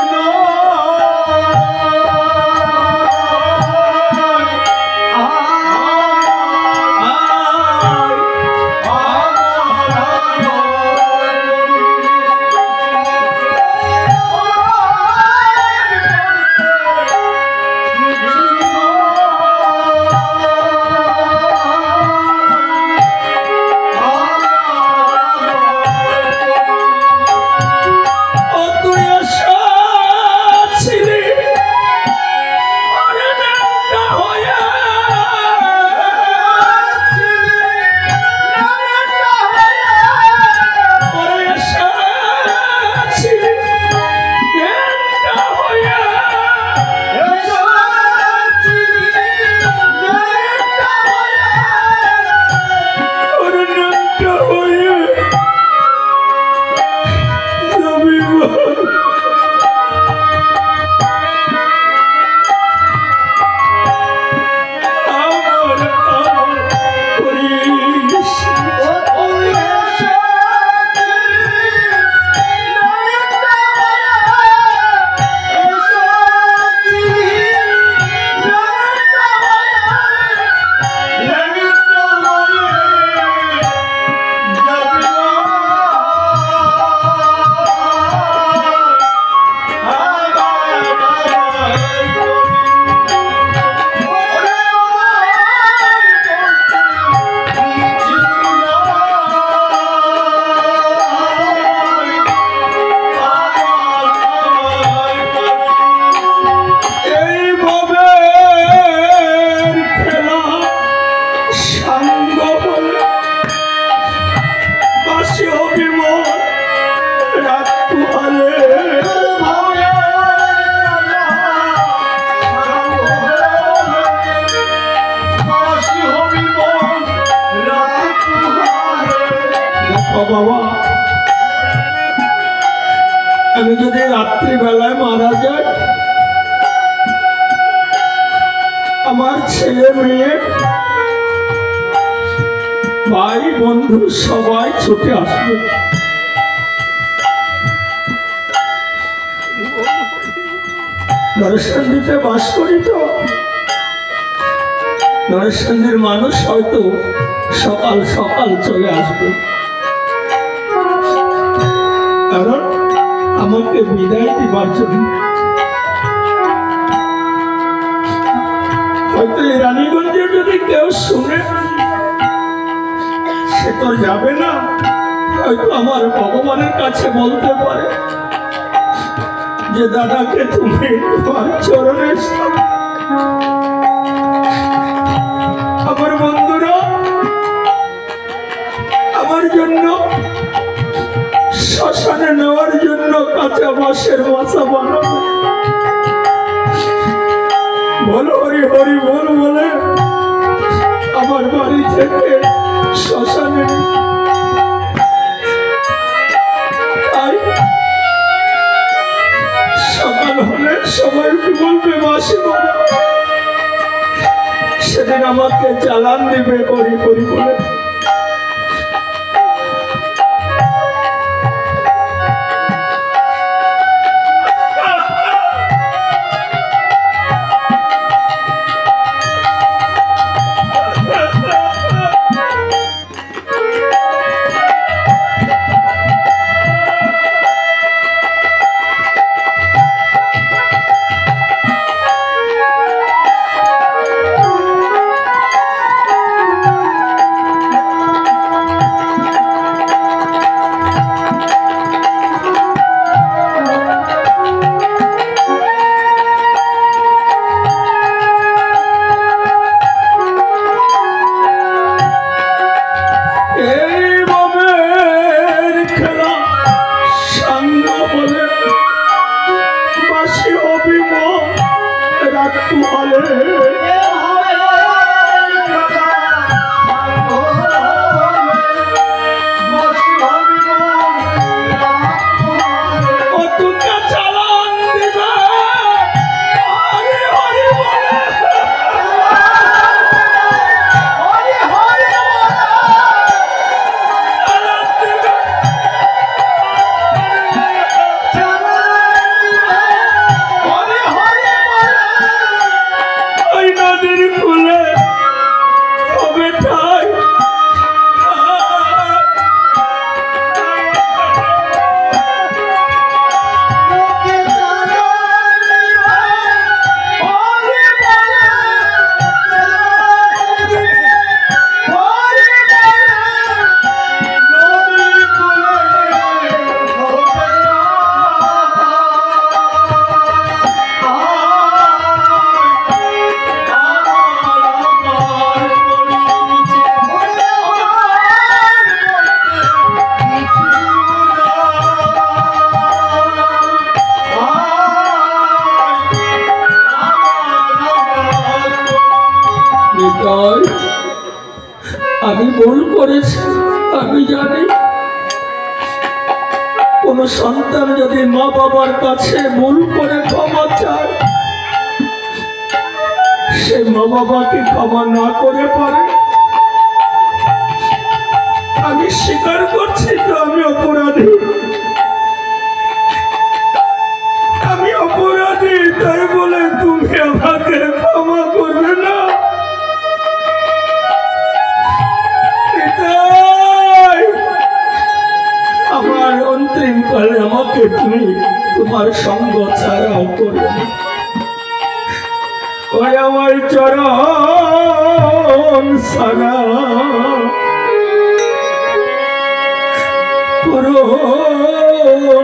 বাবা, আমি যদি রাত্রিবেলায় মারা যাই, আমার ছেলে মেয়ে ভাই বন্ধু সবাই ছুটে আসবে। নরেশচন্দ্রতে বাস করি তো, নরেশচন্দ্রের মানুষ হয়তো সকাল সকাল চলে আসবে, কারণ আমাকে বিদায় দিবার জন্য। হয়তো এই রানীগঞ্জে যদি কেউ শুনে সে তো যাবে না, হয়তো আমার ভগবানের কাছে বলতে পারে যে দাদাকে তুমি তোমার চরণে। আমার বন্ধুরা আমার জন্য শ্মশানে নেওয়ার জন্য কাঁচা বাঁশের মাচা বানাবে, বলো হরি হরি বল বলে আমার বাড়ি থেকে শ্মশানে। সকাল হলে সবাই বলবে মাসি বলে, সেদিন আমাকে চালান দিবে হরি হরি বলে। আমি ভুল করেছি, আমি জানি কোন সন্তান যদি মা বাবার কাছে ভুল করে ক্ষমা চায়, সে মা বাবাকে ক্ষমা না করে পারে। আমি স্বীকার করছি তো আমি অপরাধী, আমি অপরাধী, তাই বলে তুমি আমাকে ক্ষমা করবে না। আমার অন্তিম কালে আমাকে তুমি তোমার সঙ্গ ছাড়াও করবে না। ওই আমার চরণ সারা করো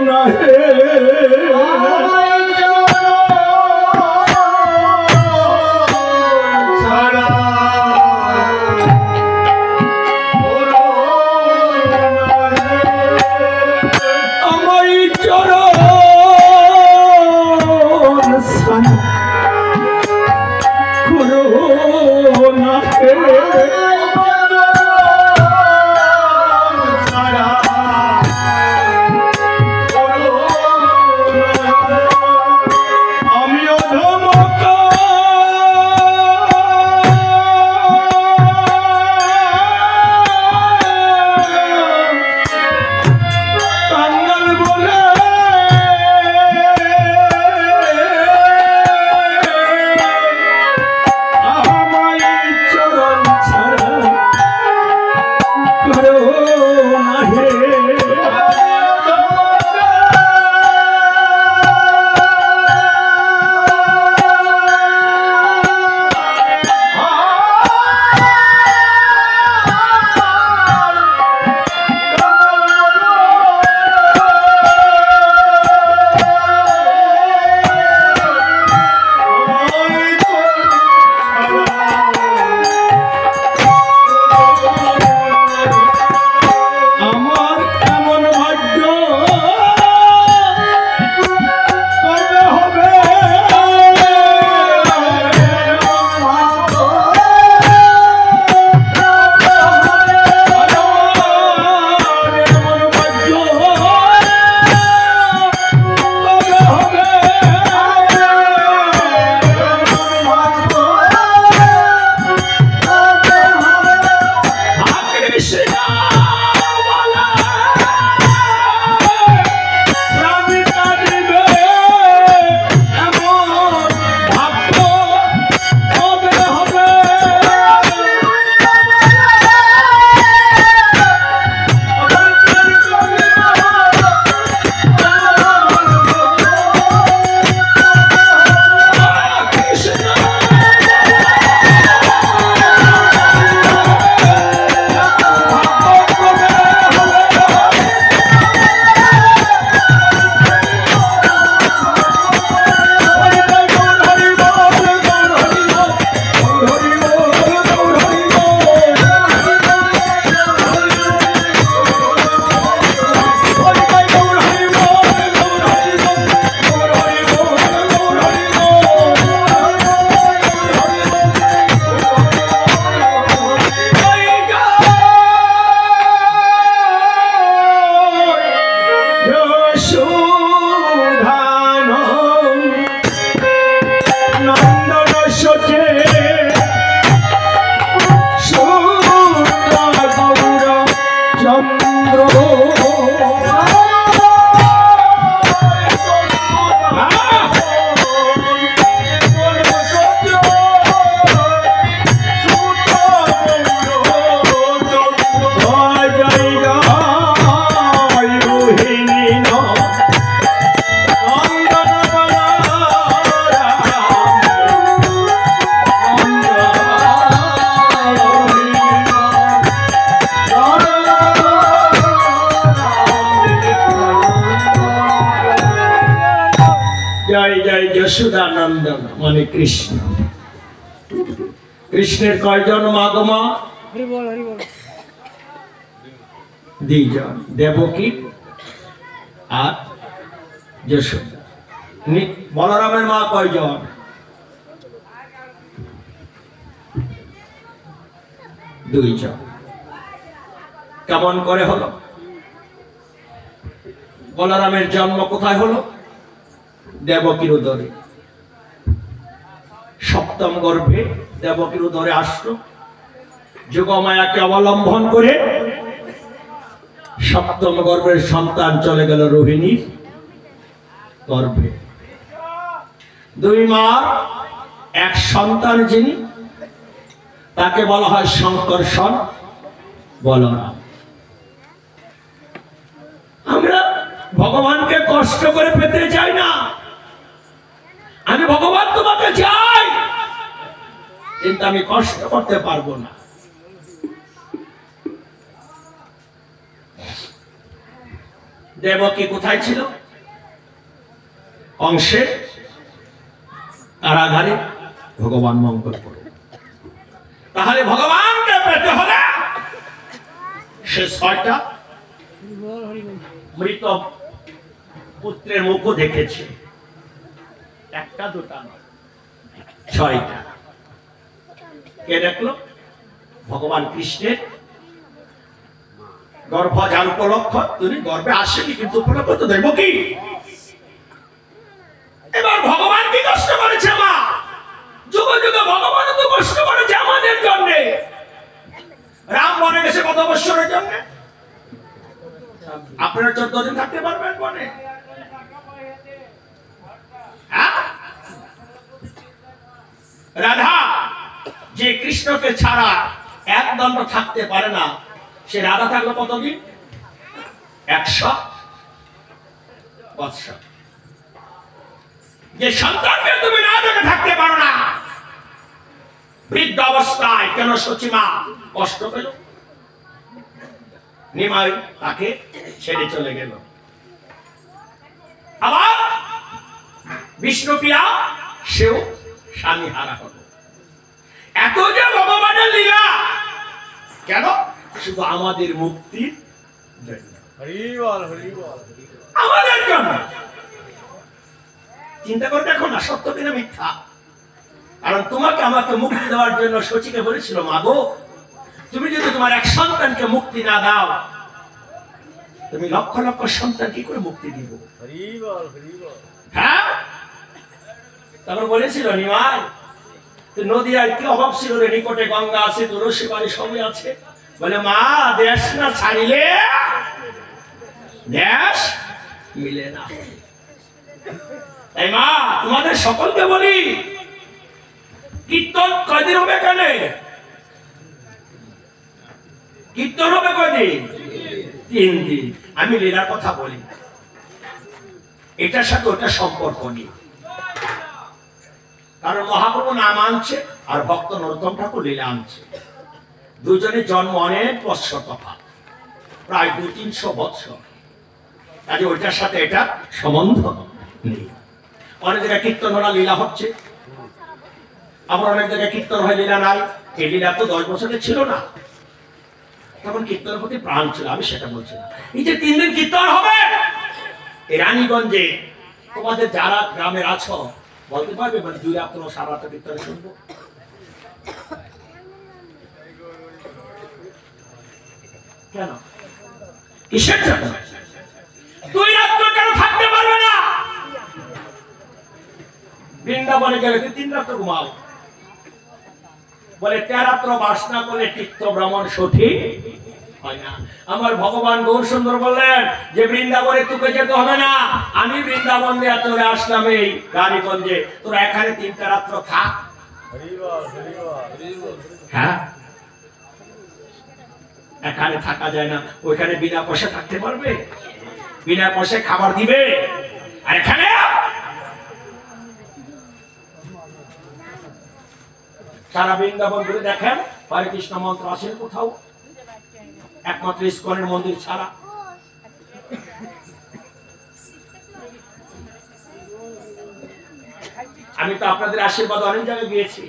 না হে, যশোদানন্দন মানে কৃষ্ণ। কৃষ্ণের কয়জন মা গো মা? দুইজন, দেবকী আর যশোদা। বলরামের মা কয়জন? দুইজন। কেমন করে হলো? বলরামের জন্ম কোথায় হলো? দেবকীর উদরে। সপ্তম গর্ভে দেবকীর উদরে আসলো। যোগমায়াকে অবলম্বন করে সপ্তম গর্ভের সন্তান চলে গেল রোহিণীর গর্ভে। দুই মা এক সন্তান যিনি, তাকে বলা হয় শঙ্কর্ষণ বলরাম। আমরা ভগবানকে কষ্ট করে পেতে চাই না। আমি ভগবান তোমাকে চাই, কিন্তু আমি কষ্ট করতে পারবো না। দেবকী কোথায় ছিল? কংসের কারাগারে। ভগবান মঙ্গল করে। তাহলে ভগবানকে পেতে হলে সে 6টা মৃত পুত্রের মুখও দেখেছে। একটা দুটা নয়, 6টা। কে দেখলো? ভগবান কৃষ্ণের গর্ভ যার উপলক্ষ, তিনি গর্ভে আসেনি কিন্তু উপলক্ষ তো দেবকী। এবার ভগবান কি কষ্ট করেছে মা? যুগে যুগে ভগবান তো কষ্ট করেছে আমাদের জন্য। রাম বনে গেছে কত বছরের জন্য? আপনারা 14 দিন থাকতে পারবেন বনে? রাধা যে কৃষ্ণকে ছাড়া এক দণ্ড থাকতে পারে না, সে রাধা থাকলো কতদিন? 100 বৎসর। যে সন্তানকে তুমি না দেখে থাকতে পারো না, বৃদ্ধ অবস্থায় কেন সচিমা কষ্ট পেল? নিমাই তাকে ছেড়ে চলে গেল। আবার বিষ্ণুপ্রিয়া সেও স্বামী হারা হলো। এত যে ভগবানের লীলা, কেন? শুধু আমাদের মুক্তির জন্য, আমাদের জন্য। চিন্তা করে দেখো না, সত্য কিনা মিথ্যা। কারণ তোমাকে আমাকে মুক্তি দেওয়ার জন্য শচীকে বলেছিল, মা গো, তুমি যদি তোমার এক সন্তানকে মুক্তি না দাও, তুমি লক্ষ লক্ষ সন্তান কি করে মুক্তি দিব? হ্যাঁ, তারপর বলেছিল, নিমাই নদীর কি অভাব ছিল রে, নিকটে গঙ্গা আছে, তুলসী বাড়ি সবই আছে। বলে, মা দেশ না ছাড়িলে দেশ মিলে না। তাই মা তোমাদের সকলকে বলি, কীর্তন কয়দিন হবে? কেন কীর্তন হবে কয়দিন? 3 দিন। আমি লীলার কথা বলি, এটার সাথে ওটা সম্পর্ক নেই। কারণ মহাপ্রভু নাম আনছে আর ভক্ত নরোত্তম ঠাকুর লীলা আনছে। দুজনের জন্ম অনেক বৎসর তফাৎ, প্রায় 200-300 বৎসর। কাজে ওইটার সাথে এটা সম্বন্ধ নেই। অনেক জায়গায় কীর্তন হলা লীলা হচ্ছে, আবার অনেক জায়গায় কীর্তন হয় লীলা নাই। এই লীলা তো 10 বছরে ছিল না, তখন কীর্তনের প্রতি প্রাণ ছিল। আমি সেটা বলছি না। এই যে 3 দিন কীর্তন হবে এই রানীগঞ্জে, তোমাদের যারা গ্রামের আছো বলতে পারবে? মানে 2 রাত্র সারা রাত কীর্তন শুনবো? কেন? কিসের জন্য? 2 রাত্র কেন থাকতে পারবে না? বৃন্দাবনে গেলে 3 রাত্র ঘুমাও। বলে 13 রাত্র বাসনা করলে তীর্থ ভ্রমণ সঠিক হয় না। আমার ভগবান গৌর সুন্দর বললেন যে বৃন্দাবনে তোকে যেতে হবে না, আমি বৃন্দাবন দিয়ে চলে আসলাম এই রানীগঞ্জে, তোরা এখানে 3টা রাত্র থাক। হ্যাঁ, এখানে থাকা যায় না। ওইখানে বিনা পয়সা থাকতে পারবে? বিনা পয়সায় খাবার দিবে। আর এখানে সারা বৃন্দাবন ঘুরে দেখেন, হরে কৃষ্ণ মন্ত্র আসেন কোথাও, একমাত্র ইস্কনের মন্দির ছাড়া। আমি তো আপনাদের আশীর্বাদ অনেক জায়গায় গিয়েছি,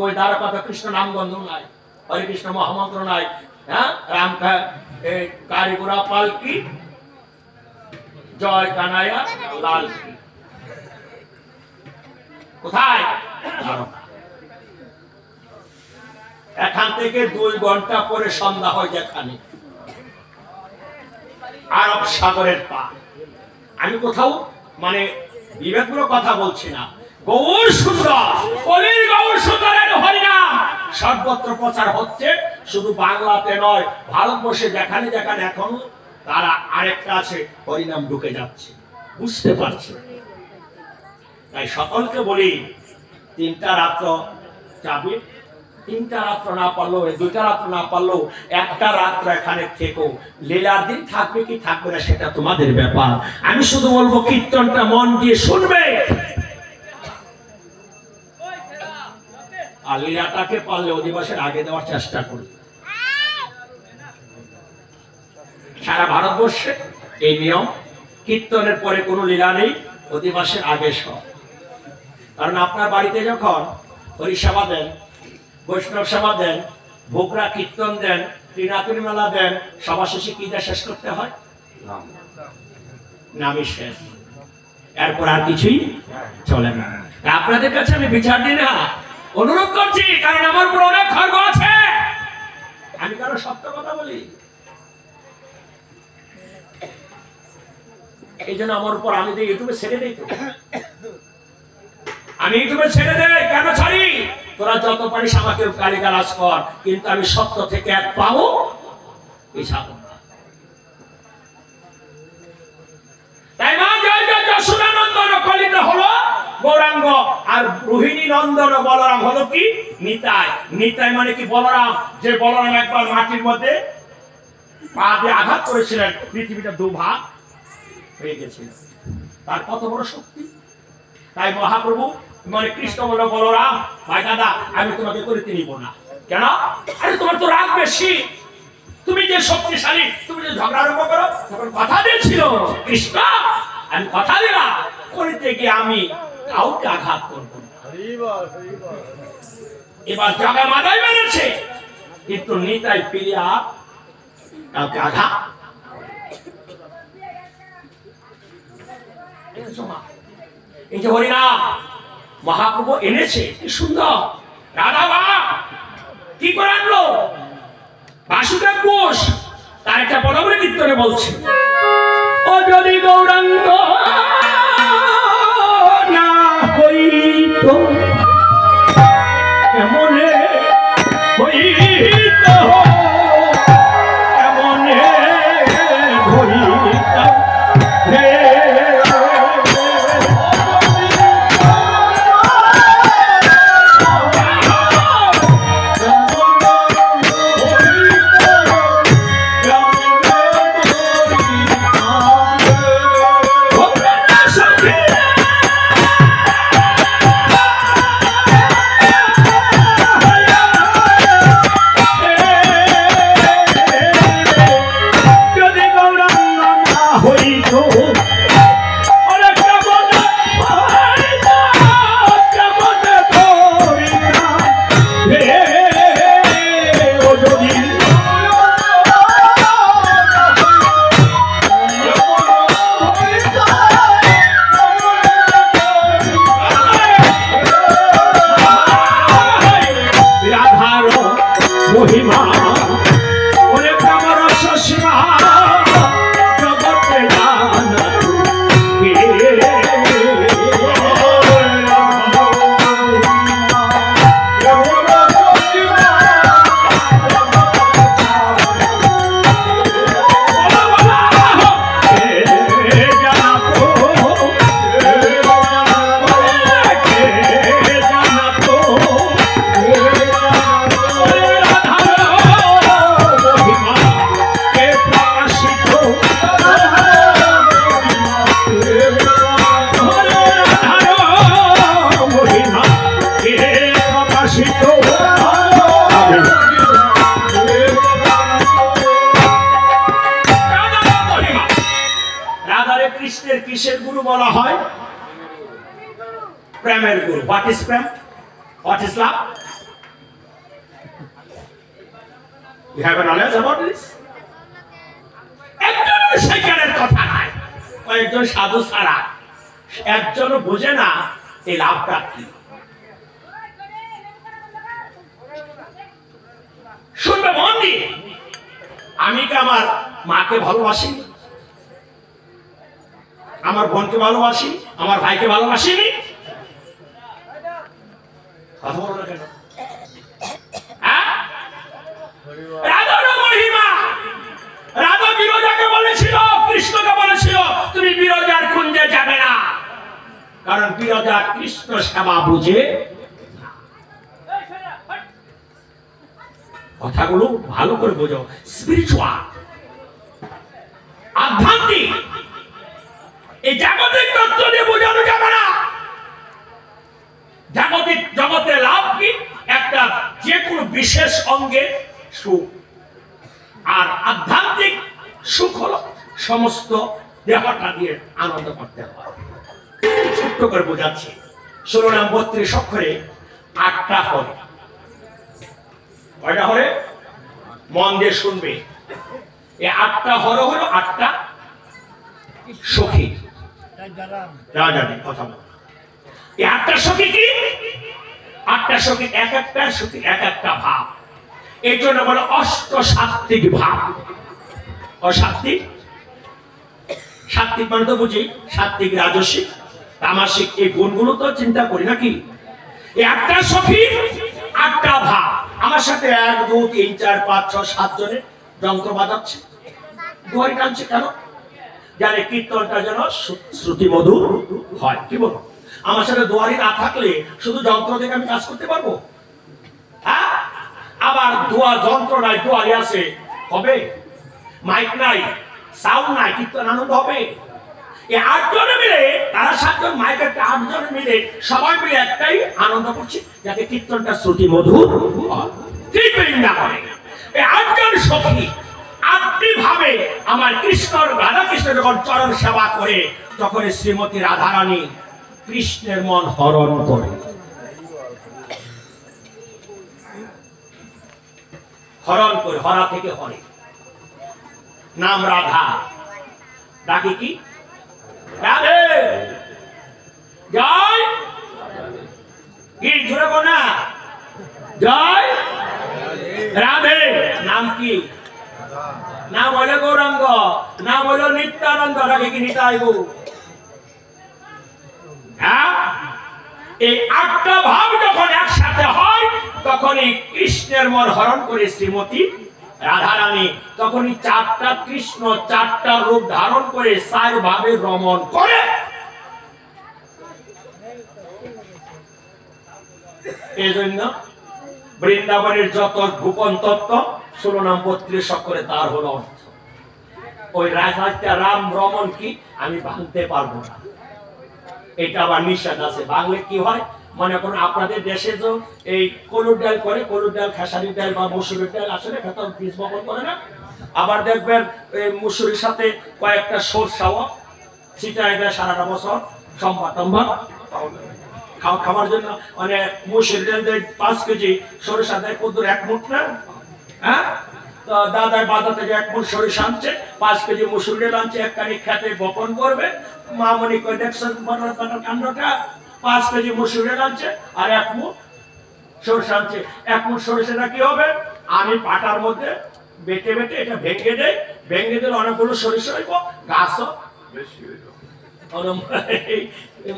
ওই দ্বারকাতে কৃষ্ণ নাম গন্ধ নাই, হরে কৃষ্ণ মহামন্ত্র নাই, হ্যাঁ রাম কারিগুড়া পালকি জয় কানাইয়া লাল কি, কোথায়? এখান থেকে 2 ঘন্টা পরে সন্ধ্যা হয় যেখানে আরব সাগরের পার। আমি কোথাও মানে বিবেকগুলো কথা বলছি না। গৌর সুন্দর, কলির গৌর সুন্দরের হরিনাম সর্বত্র প্রচার হচ্ছে, শুধু বাংলাতে নয়, ভারতবর্ষে যেখানে যেখানে এখন তারা আরেকটা আছে, হরিনাম ঢুকে যাচ্ছে, বুঝতে পারছে। তাই সকলকে বলি 3টা রাত্র যাবে, 3টা রাত্র না পারলো, 2টা রাত্র না পারলো, 1টা রাত্র এখানে থেকো। লীলার দিন থাকবে কি থাকবে না সেটা তোমাদের ব্যাপার। আমি শুধু বলবো কীর্তনটা মন দিয়ে শুনবে, আর লীলাটাকে পারলে অধিবাসের আগে দেওয়ার চেষ্টা করবে। সারা ভারতবর্ষে এই নিয়ম, কীর্তনের পরে কোনো লীলা নেই, অধিবাসের আগে সব। কারণ আপনার বাড়িতে যখন হরিসভা দেন, বৈষ্ণব সভা দেন, ভোগরা কীর্তন দেন, ত্রিনাথুরি মেলা দেন, সভা শেষে কি দিয়ে শেষ করতে হয়? নামই শেষ, এরপর আর কিছুই চলে না। আপনাদের কাছে আমি বিচার দিই না, অনুরোধ করছি, কারণ আমার উপর অনেক খর্ব আছে, আমি কারো সত্য কথা বলি, এই জন্য আমার উপর আমি ইউটিউবে ছেড়ে দেই। তো আমি ইউটিউবে ছেড়ে দেই, কেন ছাড়ি? তোরা যত পারিস আমাকে গালিগালাজ কর, কিন্তু আমি সত্য থেকে এক পাবো পিছাবো না। তাই মা জয় জয় যশোদানন্দন কলিত হলো গৌরাঙ্গ, আর রোহিণী নন্দন বলরাম হলো কি? নিতাই। নিতাই মানে কি? বলরাম। যে বলরাম একবার মাটির মধ্যে পা দিয়ে আঘাত করেছিলেন, পৃথিবীটা 2 ভাগ হয়ে গেছিল, তার কত বড় শক্তি। তাই মহাপ্রভু মানে কৃষ্ণ বলল, বলরাম ভাই দাদা আমি তোমাকে করিতে নিব না। কেন? আরে তোমার তো রাগ বেশি, তুমি যে শক্তিশালী, তুমি যে ঝগড়া আরম্ভ করো, তখন কথা দিয়েছিল কৃষ্ণ, আমি কথা দিলাম করিতে গিয়ে আমি কাউকে আঘাত করবো না। এবার জায়গা মাথায় বেড়েছে, কিন্তু নিতাই ফিরিয়া কাউকে আঘাত। এই যে হরিনাম মহাপ্রভু এনেছে, কি সুন্দর। রাধা বা কি করে আনলো? বাসুদেব ঘোষ তার একটা পদবলী কীর্তনে বলছে, ও যদি গৌরাঙ্গ না হইত কেমনে হইত, কেমনে ধরিতাম রে। প্রেমের গুরু। হোয়াট ইজ প্রেম? What is love? You have a knowledge about this? একজন সেখানের কথা নাই, কয়েকজন সাধু ছাড়া একজনও বোঝে না এই লাভটা কি। শুনবে মন দিয়ে। আমি কি আমার মাকে ভালোবাসি? আমার বোনকে ভালোবাসি? আমার ভাইকে ভালোবাসিনি? কথা বলো না কেন? রাধার মহিমা, রাধা বিরজাকে বলেছিল, কৃষ্ণকে বলেছিল তুমি বিরজার কুঞ্জে যাবে না, কারণ বিরজা কৃষ্ণ সেবা বুঝে। কথাগুলো ভালো করে বোঝো। স্পিরিচুয়াল, আধ্যাত্মিক, এই জাগতিক তত্ত্ব দিয়ে বোঝানো যাবে না। জাগতিক জগতের লাভ কি? একটা যে কোনো বিশেষ অঙ্গে সুখ, আর আধ্যাত্মিক সুখ হলো সমস্ত দেহটা দিয়ে আনন্দ করতে হয়। ছোট্ট করে বোঝাচ্ছি। 16 নাম 32 অক্ষরে 8টা হরে। কয়টা হরে? মন দিয়ে শুনবে। এই 8টা হর হলো 8টা সখী। রাজাদের কথা বল। এই 8টা সখী কি? 8টা সখী এক একটা সখী এক একটা ভাব। এই জন্য বলে অষ্টসাত্ত্বিক ভাব। অসাত্ত্বিক, সাত্ত্বিক মানে তো বুঝি সাত্ত্বিক, রাজসিক, তামাসিক, এই গুণগুলো তো চিন্তা করি নাকি। এই 8টা সখী 8টা ভাব। আমার সাথে 1 2 3 4 5 6 7 জনে যন্ত্র বাজাচ্ছে, দুয়ারি টানছে। কেন? জানে কীর্তনটা যেন শ্রুতি মধুর হয়। কি বলো? আমার সাথে দুয়ারি না থাকলে শুধু যন্ত্র দেখে আমি কাজ করতে পারবো? হ্যাঁ, আবার যন্ত্র নাই, দুয়ারি আছে, হবে? মাইক নাই, সাউন্ড নাই, কীর্তন আনন্দ হবে? এই 8 জনে মিলে, তারা 7 জন, মাইক একটা 8 জনে মিলে সবাই মিলে একটাই আনন্দ করছে, যাতে কীর্তনটা শ্রুতি মধুর হয়, না করে। এই 8 জন সখী 8টি ভাবে আমার কৃষ্ণর, রাধা কৃষ্ণ যখন চরণ সেবা করে, তখন শ্রীমতী রাধারানী কৃষ্ণের মন হরণ করে। হরণ করে, হরা থেকে হরে, নাম রাধা, ডাকে কি? রাধে জয়, কি জোরে বল না, জয় রাধে। নাম কি? নাম হলো গৌরাঙ্গ, নাম হলো নিত্যানন্দ, ডাকে কি? নিতাই গো। হ্যাঁ, এই 8টা ভাব যখন একসাথে হয়, তখনই কৃষ্ণের মন হরণ করে শ্রীমতী রাধারানী। তখনই 4টা কৃষ্ণ 4টা রূপ ধারণ করে 4 ভাবে রমণ করে। এই জন্য বৃন্দাবনের যত গোপন তত্ত্ব 16 নাম 32 অক্ষরে তার হলো অর্থ। ওই রাজাটা রাম রমণ কি আমি ভাঙতে পারবো না, এটা আবার নিষেধ আছে। বাংলা কি হয় মনে করুন, আপনাদের দেশে তো এই কলুর ডাল করে, কলুর ডাল, খেসারির ডাল বা মসুরের ডাল আসলে খেতে বীজ বপন করে না। আবার দেখবেন মুসুরির সাথে কয়েকটা সরষাও ছিটায় দেয় সারাটা বছর, সম্পা টম্বা খাওয়ার জন্য। মানে মুসুরির ডাল দেয় 5 কেজি, সরিষা দেয় কত 1 মুঠ না? হ্যাঁ, তো দাদার বাজার থেকে 1 মুঠ সরিষা আনছে, 5 কেজি মুসুরি ডাল আনছে, একখানি খেতে বপন করবে। মামনি কই দেখছেন কাণ্ডটা, 5 কেজি মুসুরি ডাল আনছে আর 1 মুঠ সরিষা আনছে। 1 মুঠ সরিষাটা কি হবে? আমি পাটার মধ্যে বেটে বেটে এটা ভেঙে দেয়, ভেঙে দিলে অনেকগুলো সরিষা হইব, গাছও বেশি হইব।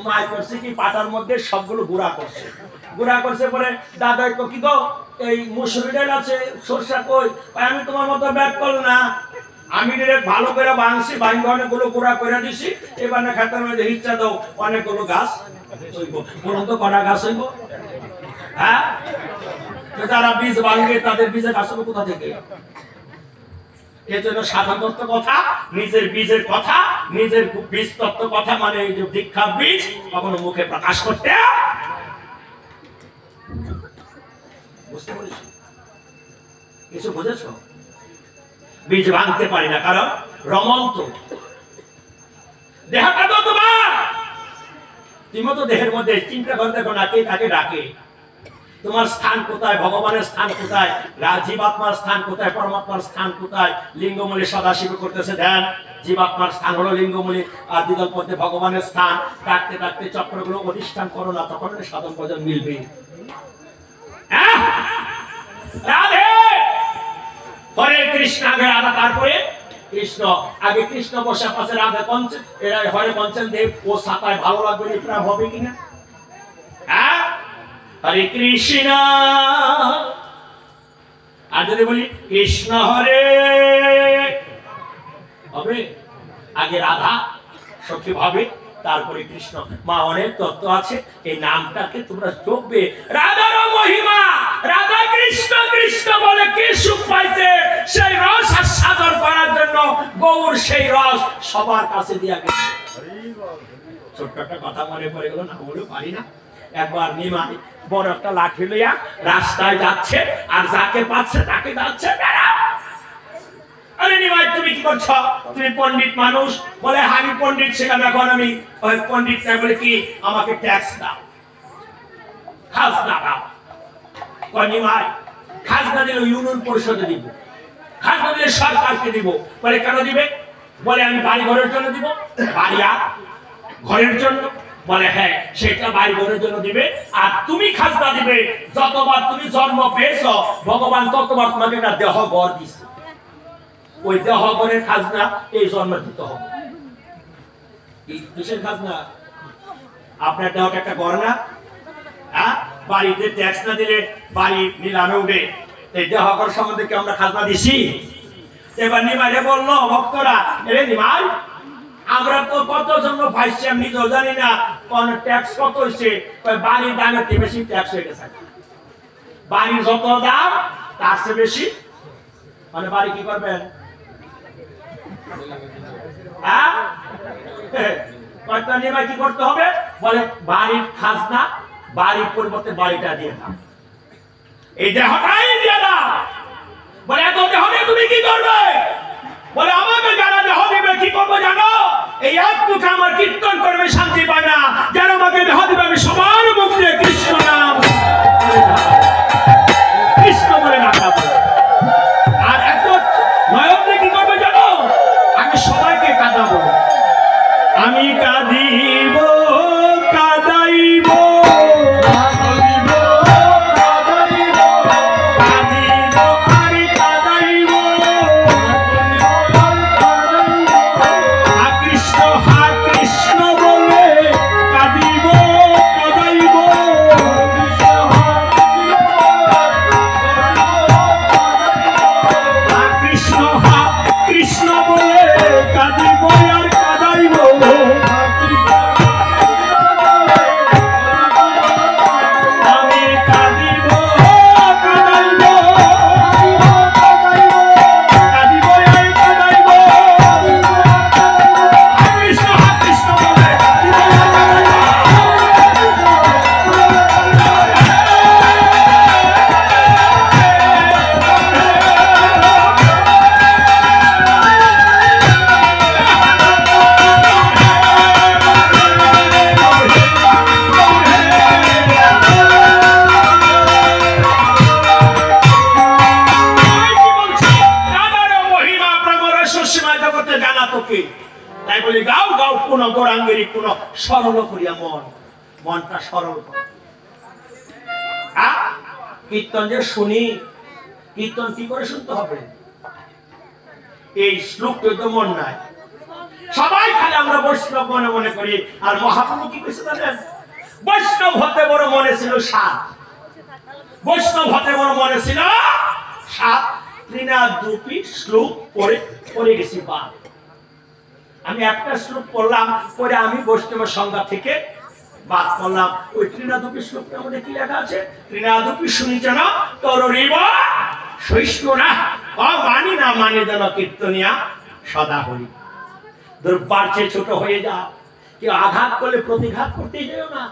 মায় করছে কি, পাটার মধ্যে সবগুলো গুঁড়া করছে, গুঁড়া করছে পরে দাদা কি গো এই মুসুরি ডাল আছে, সরিষা কই? আমি তোমার মতো ব্যাগ করল না, আমি ডিরেক্ট ভালো করে বাংছি, বাইঙ্গা অনেকগুলো গুঁড়া করে দিছি, এবার না খেতের মধ্যে ইচ্ছা দাও অনেকগুলো গাছ হইব। বলুন তো কটা গাছ হইব? হ্যাঁ, যারা বীজ বাঙ্গে তাদের বীজের গাছ হবে কোথা থেকে? এজন্য সাধারণত কথা, নিজের বীজের কথা, নিজের বীজ তত্ত্ব কথা, মানে এই যে দীক্ষা বীজ কখনো মুখে প্রকাশ করতে। বুঝতে পেরেছ? কিছু বুঝেছ? বীজ ভাঙতে পারি না, কারণ রমন্ত দেহটা তো তোমার, তুমি তো দেহের মধ্যে চিন্তা করে দেখো না কে কাকে ডাকে, তোমার স্থান কোথায়, ভগবানের স্থান কোথায়, জীবাত্মার স্থান কোথায়, পরমাত্মার স্থান কোথায়। লিঙ্গমূলে সদাশিব করতেছে ধ্যান, জীবাত্মার স্থান হলো লিঙ্গমূলে, আর দ্বিদল পদ্মে ভগবানের স্থান। ডাকতে ডাকতে চক্রগুলো অধিষ্ঠান করো না, তখন সাধন ভজন মিলবে। রাধে হরে কৃষ্ণ, আগে রাধা তারপরে কৃষ্ণ। আগে কৃষ্ণ বসে পাশে রাধা পঞ্চম, এরা হরে পঞ্চম দেব। ও সাতায় ভালো লাগবে না, হবে কিনা? হ্যাঁ, হরে কৃষ্ণ। আর যদি বলি কৃষ্ণ হরে, হবে? আগে রাধা সখী ভাবে, তারপরে কৃষ্ণ। মা অনেক তত্ত্ব আছে, এই নামটাকে তোমরা দেখবে। রাধার মহিমা, রাধা কৃষ্ণ কৃষ্ণ বলে কি সুখ পাইতে, সেই রস আস্বাদন করার জন্য গৌর সেই রস সবার কাছে দিয়া গেছে। ছোট্ট একটা কথা মনে পড়ে গেল, না বলেও পারি না। একবার নিমাই বড় একটা লাঠি লইয়া রাস্তায় যাচ্ছে, আর যাকে পাচ্ছে তাকে যাচ্ছে। আরে নিমাই তুমি কি করছো? তুমি পণ্ডিত মানুষ। বলে আমি পণ্ডিত ছিলাম, এখন আমি ওই পণ্ডিত না, বলে কি আমাকে ট্যাক্স দাও, খাজনা দাও। নিমাই খাজনা দিলে ইউনিয়ন পরিষদে দিব, খাজনা দিলে সরকারকে দিব। বলে কেন দিবে? বলে আমি বাড়ি ঘরের জন্য দিব। বাড়ি আর ঘরের জন্য? বলে হ্যাঁ, সেটা বাড়ি ঘরের জন্য দিবে। আর তুমি খাজনা দিবে যতবার তুমি জন্ম পেয়েছো, ভগবান ততবার তোমাকে একটা দেহ গড় দিচ্ছে। ওই দেহ গড়ের খাজনা এই জন্ম দিতে হবে। কিসের খাজনা? আপনার দেহটা একটা গড় না? হ্যাঁ, বাড়িতে ট্যাক্স না দিলে বাড়ি নিলামে উঠে, এই দেহ গড় সম্বন্ধে কি আমরা খাজনা দিছি? এবার নিমাইরে বললো ভক্তরা, এরে নিমাই, আমরা তো কত জন্য পাইছি আমি নিজেও জানি না, কোন ট্যাক্স কত হয়েছে। বাড়ির দামের চেয়ে বেশি ট্যাক্স হয়ে গেছে। বাড়ির যত দাম তার চেয়ে বেশি। মানে বাড়ি কি করবেন? কি করতে হবে? বলে বাড়ির খাজনা বাড়ির পরিবর্তে বাড়িটা দিয়ে দাও, এই দেহটাই দিয়ে দাও। বলে এত দেহ নিয়ে তুমি কি করবে? বলে আমাকে যারা দেহ দিবে কি করবো জানো? এই এক মুখে আমার কীর্তন করবে, শান্তি পায় না। যারা আমাকে দেহ দিবে আমি সবার মুখ দিয়ে কৃষ্ণ নাম, কৃষ্ণ বলে ডাকাবো। আর এত নয়ন দিয়ে কি করবে জানো? আমি সবাইকে কাঁদাবো। আমি কাঁদিব কাঁদাইব, সরল করিয়া মনটা সরল। কীর্তন যে শুনি, কীর্তন কি করে শুনতে হবে? এই শ্লোক তো মন নাই, সবাই খালি আমরা বৈষ্ণব মনে মনে করি। আর মহাপ্রভু কি কইছে জানেন? বৈষ্ণব হতে বড় মনে ছিল সাত, বৈষ্ণব হতে বড় মনে ছিল সাত। ত্রিনাদরূপী শ্লোক পড়ে গেছি বা আমি একটা শ্লোক পড়লাম, পরে আমি বৈষ্ণবের সংজ্ঞা থেকে বাদ করলাম। ওই ত্রিনাদরূপী শ্লোকটার মধ্যে কি লেখা আছে? ত্রিনাদরূপী শুনি যেন তররিব সহিষ্ণু না, মানি না মানে যেন কীর্তনিয়া সদা হরি। দুর্বার চেয়ে ছোট হয়ে যা, কেউ আঘাত করলে প্রতিঘাত করতেই যাও না।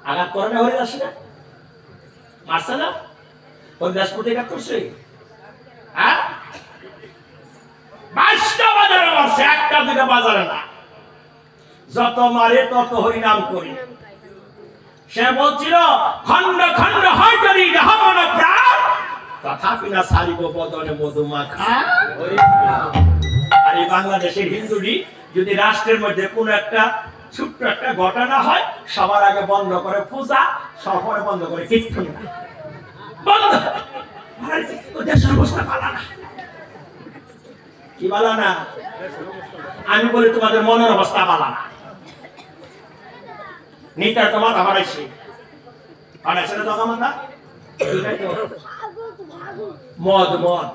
আঘাত করে না হরিদাস, না মারছে না? হরিদাস প্রতিঘাত করছে? হ্যাঁ, 22টা বাজারে মারছে, একটা দুটা বাজারে না। যত মারে তত হরিনাম করি। সে বলছিল খন্ড খন্ড হয় যদি রহমন প্রাণ, তথাপি না সারিব বদনে মধুমাখা। আর এই বাংলাদেশের হিন্দুটি যদি রাষ্ট্রের মধ্যে কোন একটা ছোট্ট একটা ঘটনা হয়, সবার আগে বন্ধ করে পূজা, সবার বন্ধ করে কীর্তন, বন্ধ। দেশের অবস্থা ভালো না। কি ভালো না? আমি বলি তোমাদের মনের অবস্থা ভালো না। নিতা তোমার হারাইছে, হারাইছে না দাদা মাতা? মদ মদ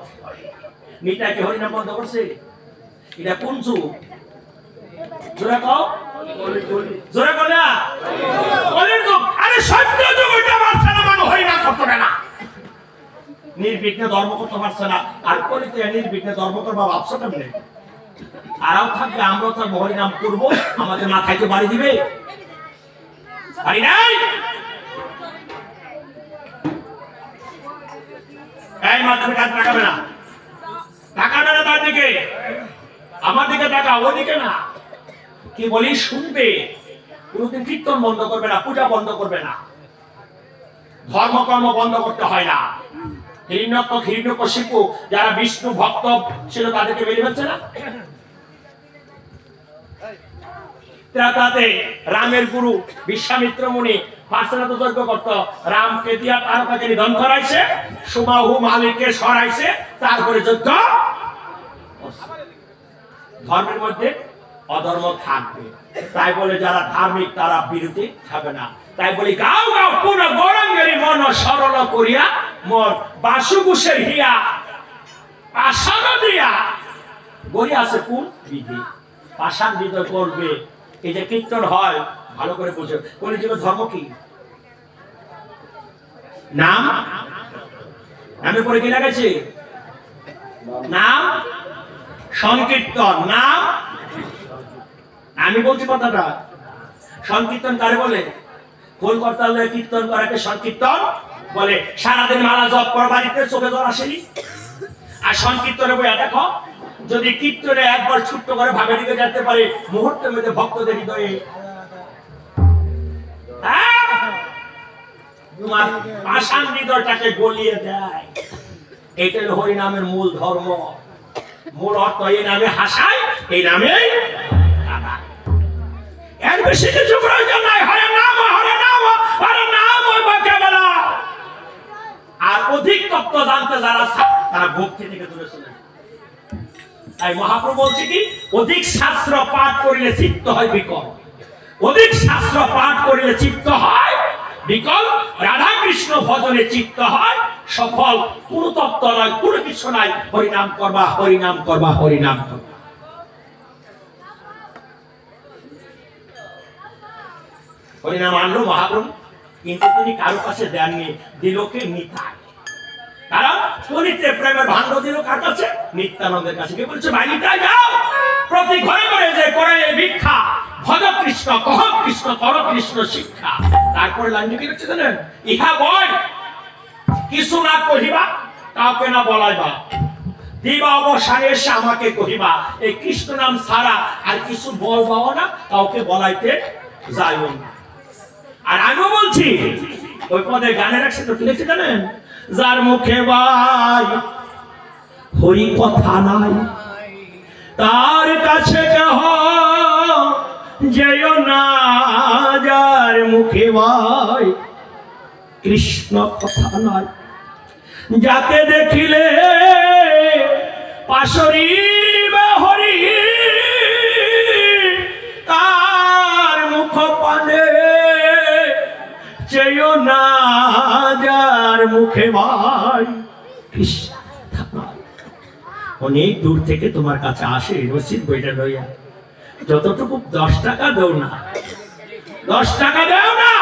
নিতাকে হরিনাম বন্ধ করছে। এটা কোন যুগ? জোরে কও, জোরে কও না। কলির যুগ। আরে সত্য যুগ, ওইটা মানছে না, মানুষ হরিনাম করতে না, নির্বিঘ্নে ধর্ম করতে পারছে না। আর কলিতে নির্বিঘ্নে ধর্ম করবা ভাবছো কেমনে? আরাও থাকবে, আমরাও থাকবো, হরিনাম করবো, আমাদের মাথায় তো বাড়ি দিবে? বাড়ি নাই। এই মাধ্যমে কাজ তাকাবে না, তাকাবে না তার দিকে, আমার দিকে তাকা, ওদিকে না। কি বলি শুনবে, কোনদিন কীর্তন বন্ধ করবে না, পূজা বন্ধ করবে না, ধর্মকর্ম বন্ধ করতে হয় না। হিরণ্যকশিপু যারা বিষ্ণু ভক্ত ছিল তাদেরকে বেরিয়ে ফেলছে না। তাতে রামের গুরু বিশ্বামিত্র মুনি পার্শ্বনাথ যজ্ঞ করত, রামকে দিয়া তারকাকে নিধন করাইছে, সুবাহু মালিককে সরাইছে, তারপরে যজ্ঞ। ধর্মের মধ্যে অধর্ম থাকবে, তাই বলে যারা ধার্মিক তারা বিরতি থাকবে না। তাই বলি গাও গাও কোন গৌরাঙ্গেরই মন সরল করিয়া, মন বাসুগুষের হিয়া পাষাণ দিয়া গড়ি আছে কোন বিধি, পাষাণ হৃদয় করবে। এই যে কীর্তন হয় ভালো করে বুঝো, কলিযুগের ধর্ম কি? নাম। নামে পরে কি লাগাইছে? নাম, সংকীর্তন। নাম, আমি বলছি কথাটা, সংকীর্তন কারে বলে? খোল করতে হলে কীর্তন করাকে সংকীর্তন বলে। সারাদিন মালা জপ কর, বাড়িতে চোখে জল আসেনি? আর সংকীর্তনে বইয়া দেখো, যদি কীর্তনে একবার ছোট্ট করে ভাবে দিকে যেতে পারে, মুহূর্তের মধ্যে ভক্তদের হৃদয়ে তোমার পাষাণ হৃদয়টাকে গলিয়ে দেয়। এটাই হরিনামের মূল ধর্ম, মূল অর্থ। এই নামে হাসায়, এই নামে এর বেশি কিছু প্রয়োজন নাই। হরে নাম, হরে নাম, হরে নাম। আর অধিক তত্ত্ব জানতে যারা তারা ভক্তি থেকে দূরে চলে যায়। তাই মহাপ্রভু বলছে কি, অধিক শাস্ত্র পাঠ করিলে চিত্ত হয় বিকল। অধিক শাস্ত্র পাঠ করিলে চিত্ত হয় বিকল। রাধা কৃষ্ণ ভজনে চিত্ত হয় সফল। কোন তত্ত্ব নয়, কোন কিছু নাই, হরিনাম করবা, হরিনাম করবা, হরিনাম করবা। হরিনাম আনলো মহাপ্রভু, কিন্তু তিনি কারো কাছে দেননি, দিলকে নিতাই। কারণ পরিত্রে প্রেমের ভাণ্ড দিল কার কাছে? নিত্যানন্দের কাছে। কে বলছে ভাই নিতাই যাও, প্রতি ঘরে ঘরে যে করে ভিক্ষা, ভজ কৃষ্ণ, কহ কৃষ্ণ, কর কৃষ্ণ শিক্ষা। তারপরে লাইন কি লিখছে জানেন? ইহা বল কিছু না কহিবা, কাউকে না বলাইবা, দিবা অবসানে এসে আমাকে কহিবা। এই কৃষ্ণ নাম ছাড়া আর কিছু বলবাও না, কাউকে বলাইতে যাইও না। আর আমিও বলছি, ওই পদে গানে রাখছে তো, কি লিখছে জানেন? যার মুখে ভাই হরি কথা নাই, তার কাছে কেহ যেও না। যার মুখে ভাই কৃষ্ণ কথা নাই, যাকে দেখিলে পাশরি হরি, তার মুখ পানে চেয়েও না। যার মুখে ভাই কৃষ্ণ কথা নাই। অনেক দূর থেকে তোমার কাছে আসে রসিদ বইটা লইয়া, যতটুকু 10 টাকা দেও না, 10 টাকা দেও না,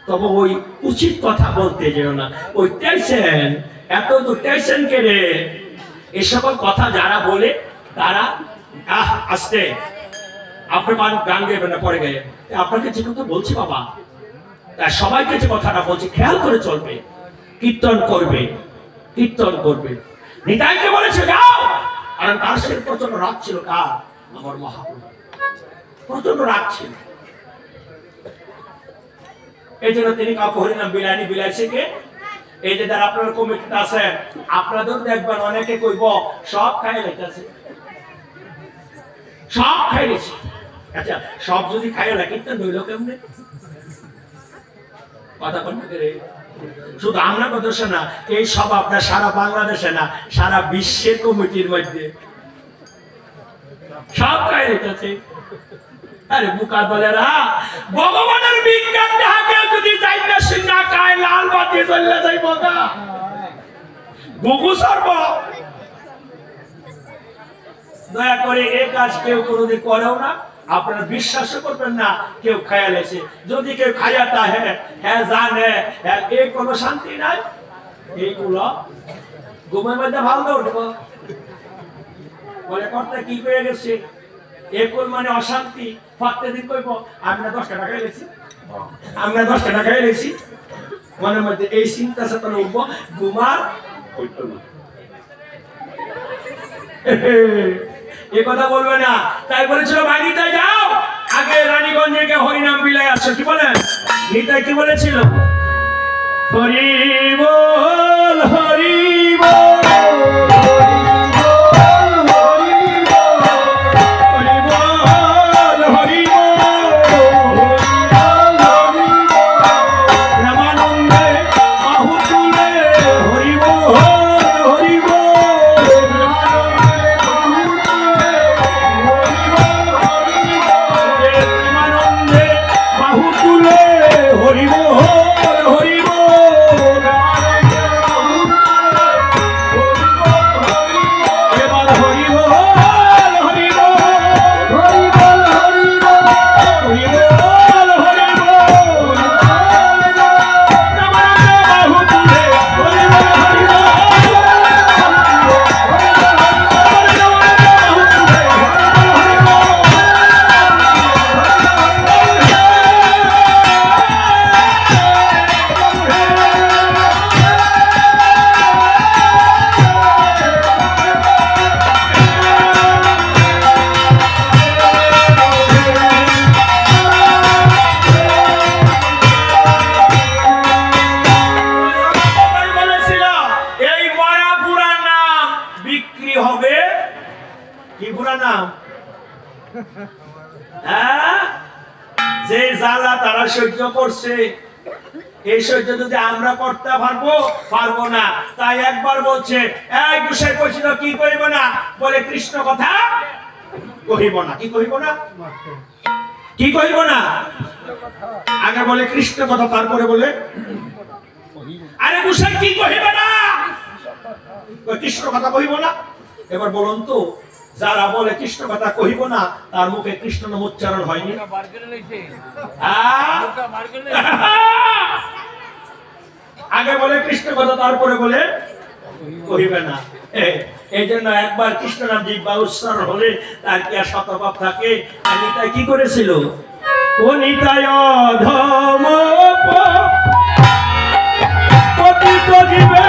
তবে ওই উচিত কথা বলতে যেও না। ওই টেনশন, এত দূর টেনশন কেড়ে এই সকল কথা যারা বলে তারা আসতে আপনার গান গাইবেন না, পরে গায়ে। আপনাকে যে কথা বলছি বাবা, তাই সবাইকে যে কথাটা বলছি খেয়াল করে চলবে। কীর্তন করবে, কীর্তন করবে। নিতাইকে বলেছে যাও, কারণ তার সে প্রচন্ড রাগ ছিল কার? আমার মহাপ্রভু। প্রচন্ড রাগ ছিল। এই জন্য তিনি কাউকে হরিনাম বিলাইনি বিলাইছে কে? এই যে যারা আপনার কমিটিতে আছেন, আপনাদের দেখবেন অনেকে কইব সব খাই লাইতেছে, সব খাই লেছে। আচ্ছা, সব যদি খাই লাগে তো নইল কেমনে? কথা বলতে রে, শুধু আমরা প্রদর্শ না, এই সব আপনার সারা বাংলাদেশে না, সারা বিশ্বের কমিটির মধ্যে সব খাই লেছে। আরে বুকা বলেরা, ভগবানের বিজ্ঞান দেখাকে যদি যাইতে সিনা খায় লাল বাতি জ্বললে যাইব না, গুগু সর্ব। দয়া করে এই কাজ কেউ কোনোদিন করেও না, আপনারা বিশ্বাস করবেন না কেউ খায়া লেছে। যদি কেউ খায়াতা হ্যাঁ জানে এই কোনো শান্তি নাই, এইগুলো ঘুমের মধ্যে ভালো উঠবো বলে কর্তা কি পেয়ে গেছে, একুল মানে অশান্তি। প্রত্যেকদিন কইব আমরা 10 টাকা খাইলেছি, আমরা 10 টাকা খাইলেছি, মনের মধ্যে এই চিন্তা চেতনা উঠবো, ঘুমার এ কথা বলবে না। তাই বলেছিল ভাই নিতাই যাও আগে রানীগঞ্জে গিয়ে হরিনাম বিলাই আসো। কি বলেন নিতাই? কি বলেছিল? হরি বল হরি বল যে জ্বালা তারা সহ্য করছে, এই সহ্য যদি আমরা করতে পারবো না। তাই একবার বলছে এই গুসাই কইছিল কি কইব না, বলে কৃষ্ণ কথা কহিব না। কি কহিব না? কি কহিব না? আগে বলে কৃষ্ণ কথা, তারপরে বলে আরে গুসাই কি কহিব না, কৃষ্ণ কথা কহিব না। এবার বলুন তো, যারা বলে কৃষ্ণ কথা কহিব না তার মুখে কৃষ্ণ নাম উচ্চারণ হয়নি? আগে বলে কৃষ্ণ কথা, তারপরে বলে কহিবে না। এই জন্য একবার কৃষ্ণ নাম জিহ্বা উচ্চারণ হলে তার কি আর শতপাপ থাকে? নিতাই কি করেছিল? ও নিতাই অধম পতিত জীবে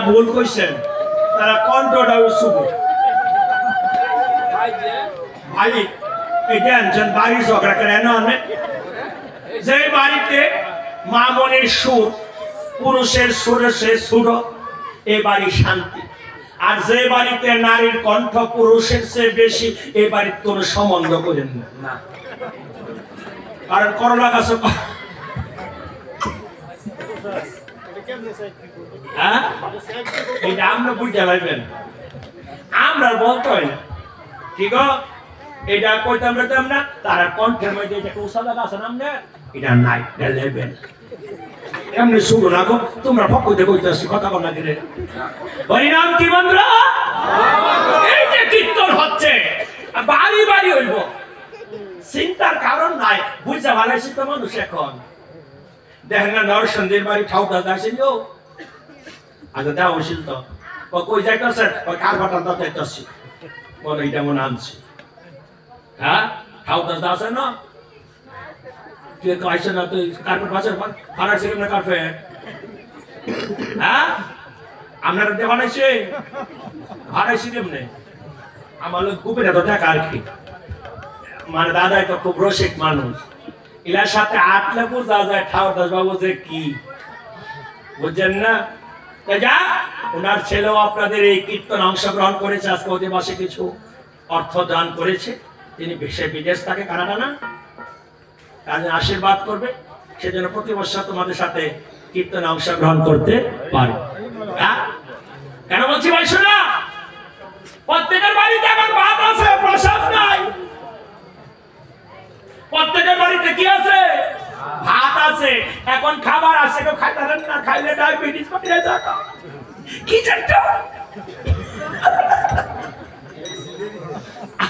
ভুল কইছেন, তারা কণ্ঠটা শুভ ভাই এটা আনছেন বাড়ি ঝগড়া করে এনে যে বাড়িতে মা মনের সুর, পুরুষের সুরে সে সুর, এই বাড়ি শান্তি। আর যে বাড়িতে নারীর কণ্ঠ পুরুষের চেয়ে বেশি, এই বাড়িতে কোনো সম্বন্ধ করেন না। কারণ করলা গাছ এটা আমরা বুঝতে পারবেন, আমরা বলতে হয় না ঠিক এটা কইতাম না, তারা কণ্ঠের মধ্যে একটা উষাদা আছে না, এটা নাই লেবেন এমনি শুরু না গো, তোমরা ফকইতে কইতাছি কথা বল না গেলে হরিনাম কি বন্ধুরা, এই যে কীর্তন হচ্ছে বাড়ি বাড়ি হইব, চিন্তার কারণ নাই, বুঝা ভালাইছি তো মানুষ। এখন দেখেন না নরসন্দির বাড়ি ঠাউটা যাইছিলিও, আচ্ছা দেওয়া হয়েছিল তো কই যাইতেছে, ওই কার বাটান তো যাইতেছি বলে এটা মনে আনছি। হ্যাঁ ঠাউটা আছে না, তুই কাইছে না, তুই কার্পেট বাসের ফারাইছে কেমন কার্পেট? হ্যাঁ আপনারা দিয়ে বানাইছে ভাড়াইছি কেমনে? আমার লোক কুপিটা তো দেখা আর কি, মানে দাদা তো খুব রসিক মানুষ, ইলার সাথে আটলে বোঝা যায় ঠাউদাস বাবু যে কি, বুঝছেন না? যা ওনার ছেলেও আপনাদের এই কীর্তন অংশগ্রহণ করেছে, আজকে ওদের মাসে কিছু অর্থ দান করেছে, তিনি বিদেশ থাকে কানাডা না, কাজে আশীর্বাদ করবে, সেজন্য প্রতি বছর তোমাদের সাথে কীর্তনে অংশগ্রহণ করতে পারে। কেন বলছি ভাই শোনা, প্রত্যেকের বাড়িতে এখন ভাত আছে, প্রসাদ নাই। প্রত্যেকের বাড়িতে কি আছে? ভাত আছে, এখন খাবার আছে, কেউ খাইতে পারেন না, খাইলে ডায়াবেটিস বাড়িয়ে যাক কি জানতো।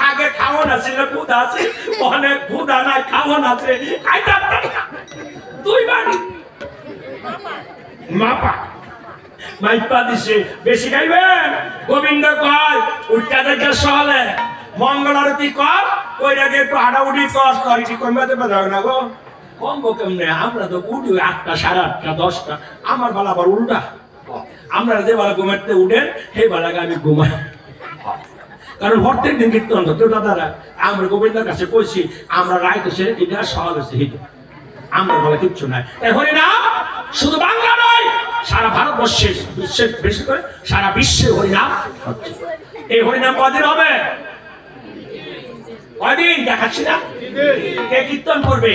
আগে খাওয়ান আছিল, খুদ আছে, অনেক ক্ষুধা নাই, খাওয়ান আছে, খাইতে দুই বাড়ি মাপা মাইপা দিছে, বেশি খাইবেন গোবিন্দ কয় উঠতে দেখে সহলে মঙ্গল আরতি কর, ওই আগে একটু হাঁটাউটি কর, করিটি কমতে পারবে না গো, কমবো কেমনে? আমরা তো উঠি 8টা, 8:30, 10টা, আমার বেলা আবার উল্টা, আপনারা যে বেলা ঘুমাতে উঠেন সেই বেলাকে আমি ঘুমাই, কারণ প্রত্যেক দিন কীর্তন হতো দাদারা। আমরা গোবিন্দের কাছে কইছি আমরা রায় দেশে এটা সহজ হচ্ছে, এটা আমরা বলে কিচ্ছু নাই। তাই হরিনাম শুধু বাংলা নয়, সারা ভারতবর্ষে, বিশ্বের বেশি করে সারা বিশ্বে হরিনাম হচ্ছে। এই হরিনাম কদিন হবে? কয়দিন দেখাচ্ছি না, কে কীর্তন করবে?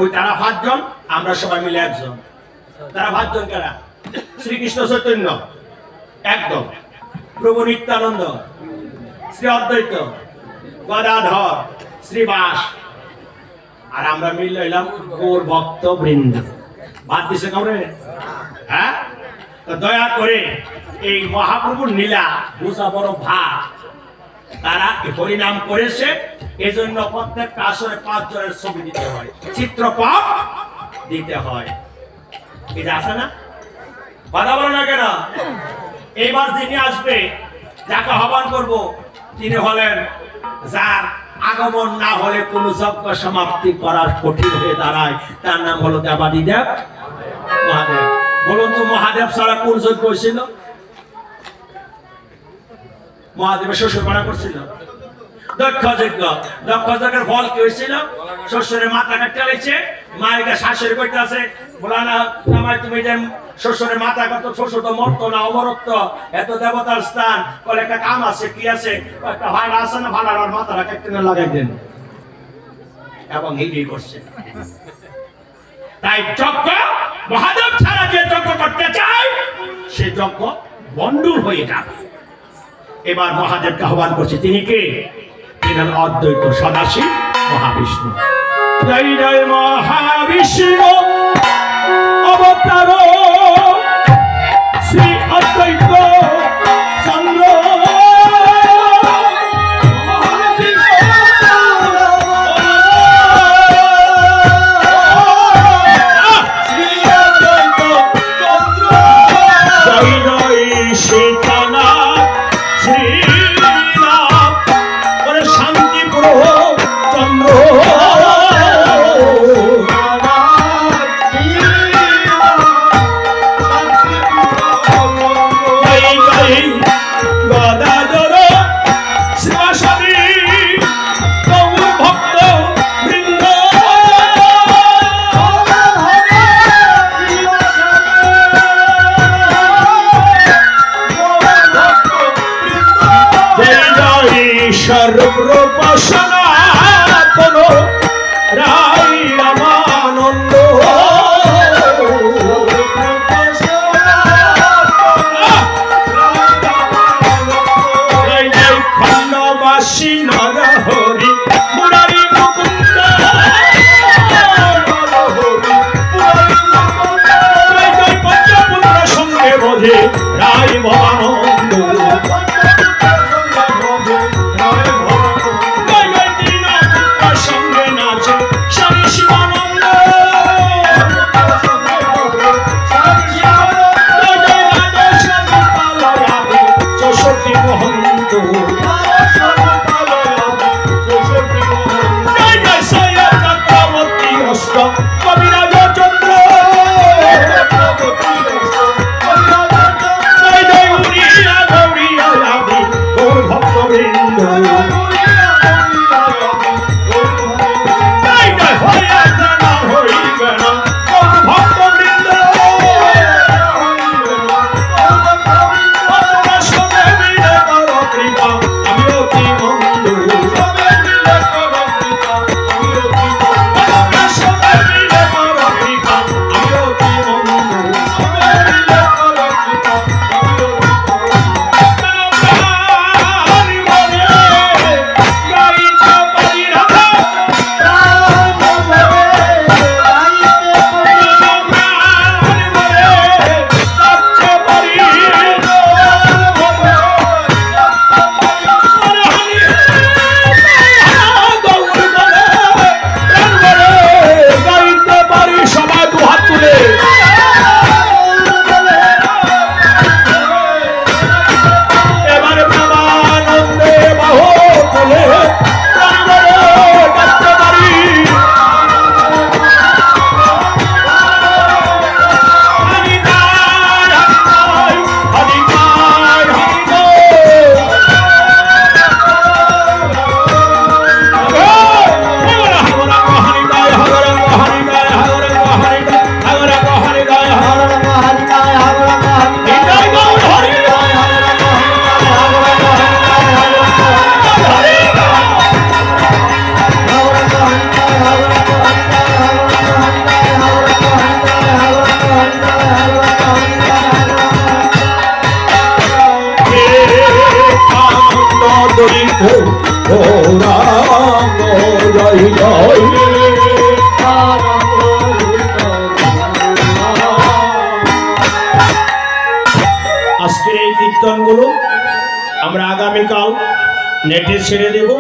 ওই তারা 5 জন, আমরা সবাই মিলে 1 জন। তারা 5 জন কারা? শ্রীকৃষ্ণ চৈতন্য একদম, প্রভু নিত্যানন্দ, শ্রী অদ্বৈত, গদাধর, শ্রীবাস, আর আমরা মিল হইলাম গৌর ভক্ত বৃন্দ। বাদ দিছে কাউরে? হ্যাঁ, দয়া করে এই মহাপ্রভুর লীলা বুঝা বড় ভাগ। তারা হরিনাম করেছে, এজন্য প্রত্যেকটা আসরে 5 জনের ছবি দিতে হয়, চিত্রপট দিতে হয়, এটা আছে না? কথা বলো না কেন? এইবার যিনি আসবে, যাকে আহ্বান করব, তিনি হলেন যার আগমন না হলে কোন যজ্ঞ সমাপ্তি করার কঠিন হয়ে দাঁড়ায়, তার নাম হলো দেবাদিদেব মহাদেব। বলুন তো মহাদেব ছাড়া কোন যজ্ঞ হয়েছিল? মহাদেবের শ্বশুর মারা করছিল দক্ষ যজ্ঞ। দক্ষ যজ্ঞের ফল কি হয়েছিল? শ্বশুরের মাথা কাটতে হয়েছে, মায়ের শাশুড়ি করতে আছে, বলা না আমার তুমি যে শ্বশুরের মাথা কাটো, শ্বশুর তো মরতো না, অমরত্ব, এত দেবতার স্থান, বলে একটা কাম আছে, কি আছে? একটা ভাড়া আছে না, ভাড়ার মাথাটা কাটতে না লাগাই দেন, এবং এই করছে। তাই যজ্ঞ মহাদেব ছাড়া যে যজ্ঞ করতে চায়, সে যজ্ঞ বন্ডুল হয়ে যাবে। এবার মহাদেবকে আহ্বান করছে, তিনি কে? তিনি অদ্বৈত সদাশিব মহাবিষ্ণু। জয় জয় মহাবিষ্ণু অবতার শ্রী অদ্বৈত চন্দ্র। স্বরূপ রূপাসনা কোন রাই রামানন্দ খণ্ডবাসী নরহরি মুরারি মুকুন্দ পঞ্চপুত্র সঙ্গে বোঝে রায় ভবানন্দ সঙ্গে নাচে স্বামী শিবানন্দ চৌষট্টি মহন্ত চক্রবর্তী অষ্ট কবিরাজ চন্দ্র ভক্তবৃন্দ আজকের এই কীর্তনগুলো আমরা আগামীকাল নেটে ছেড়ে দেব।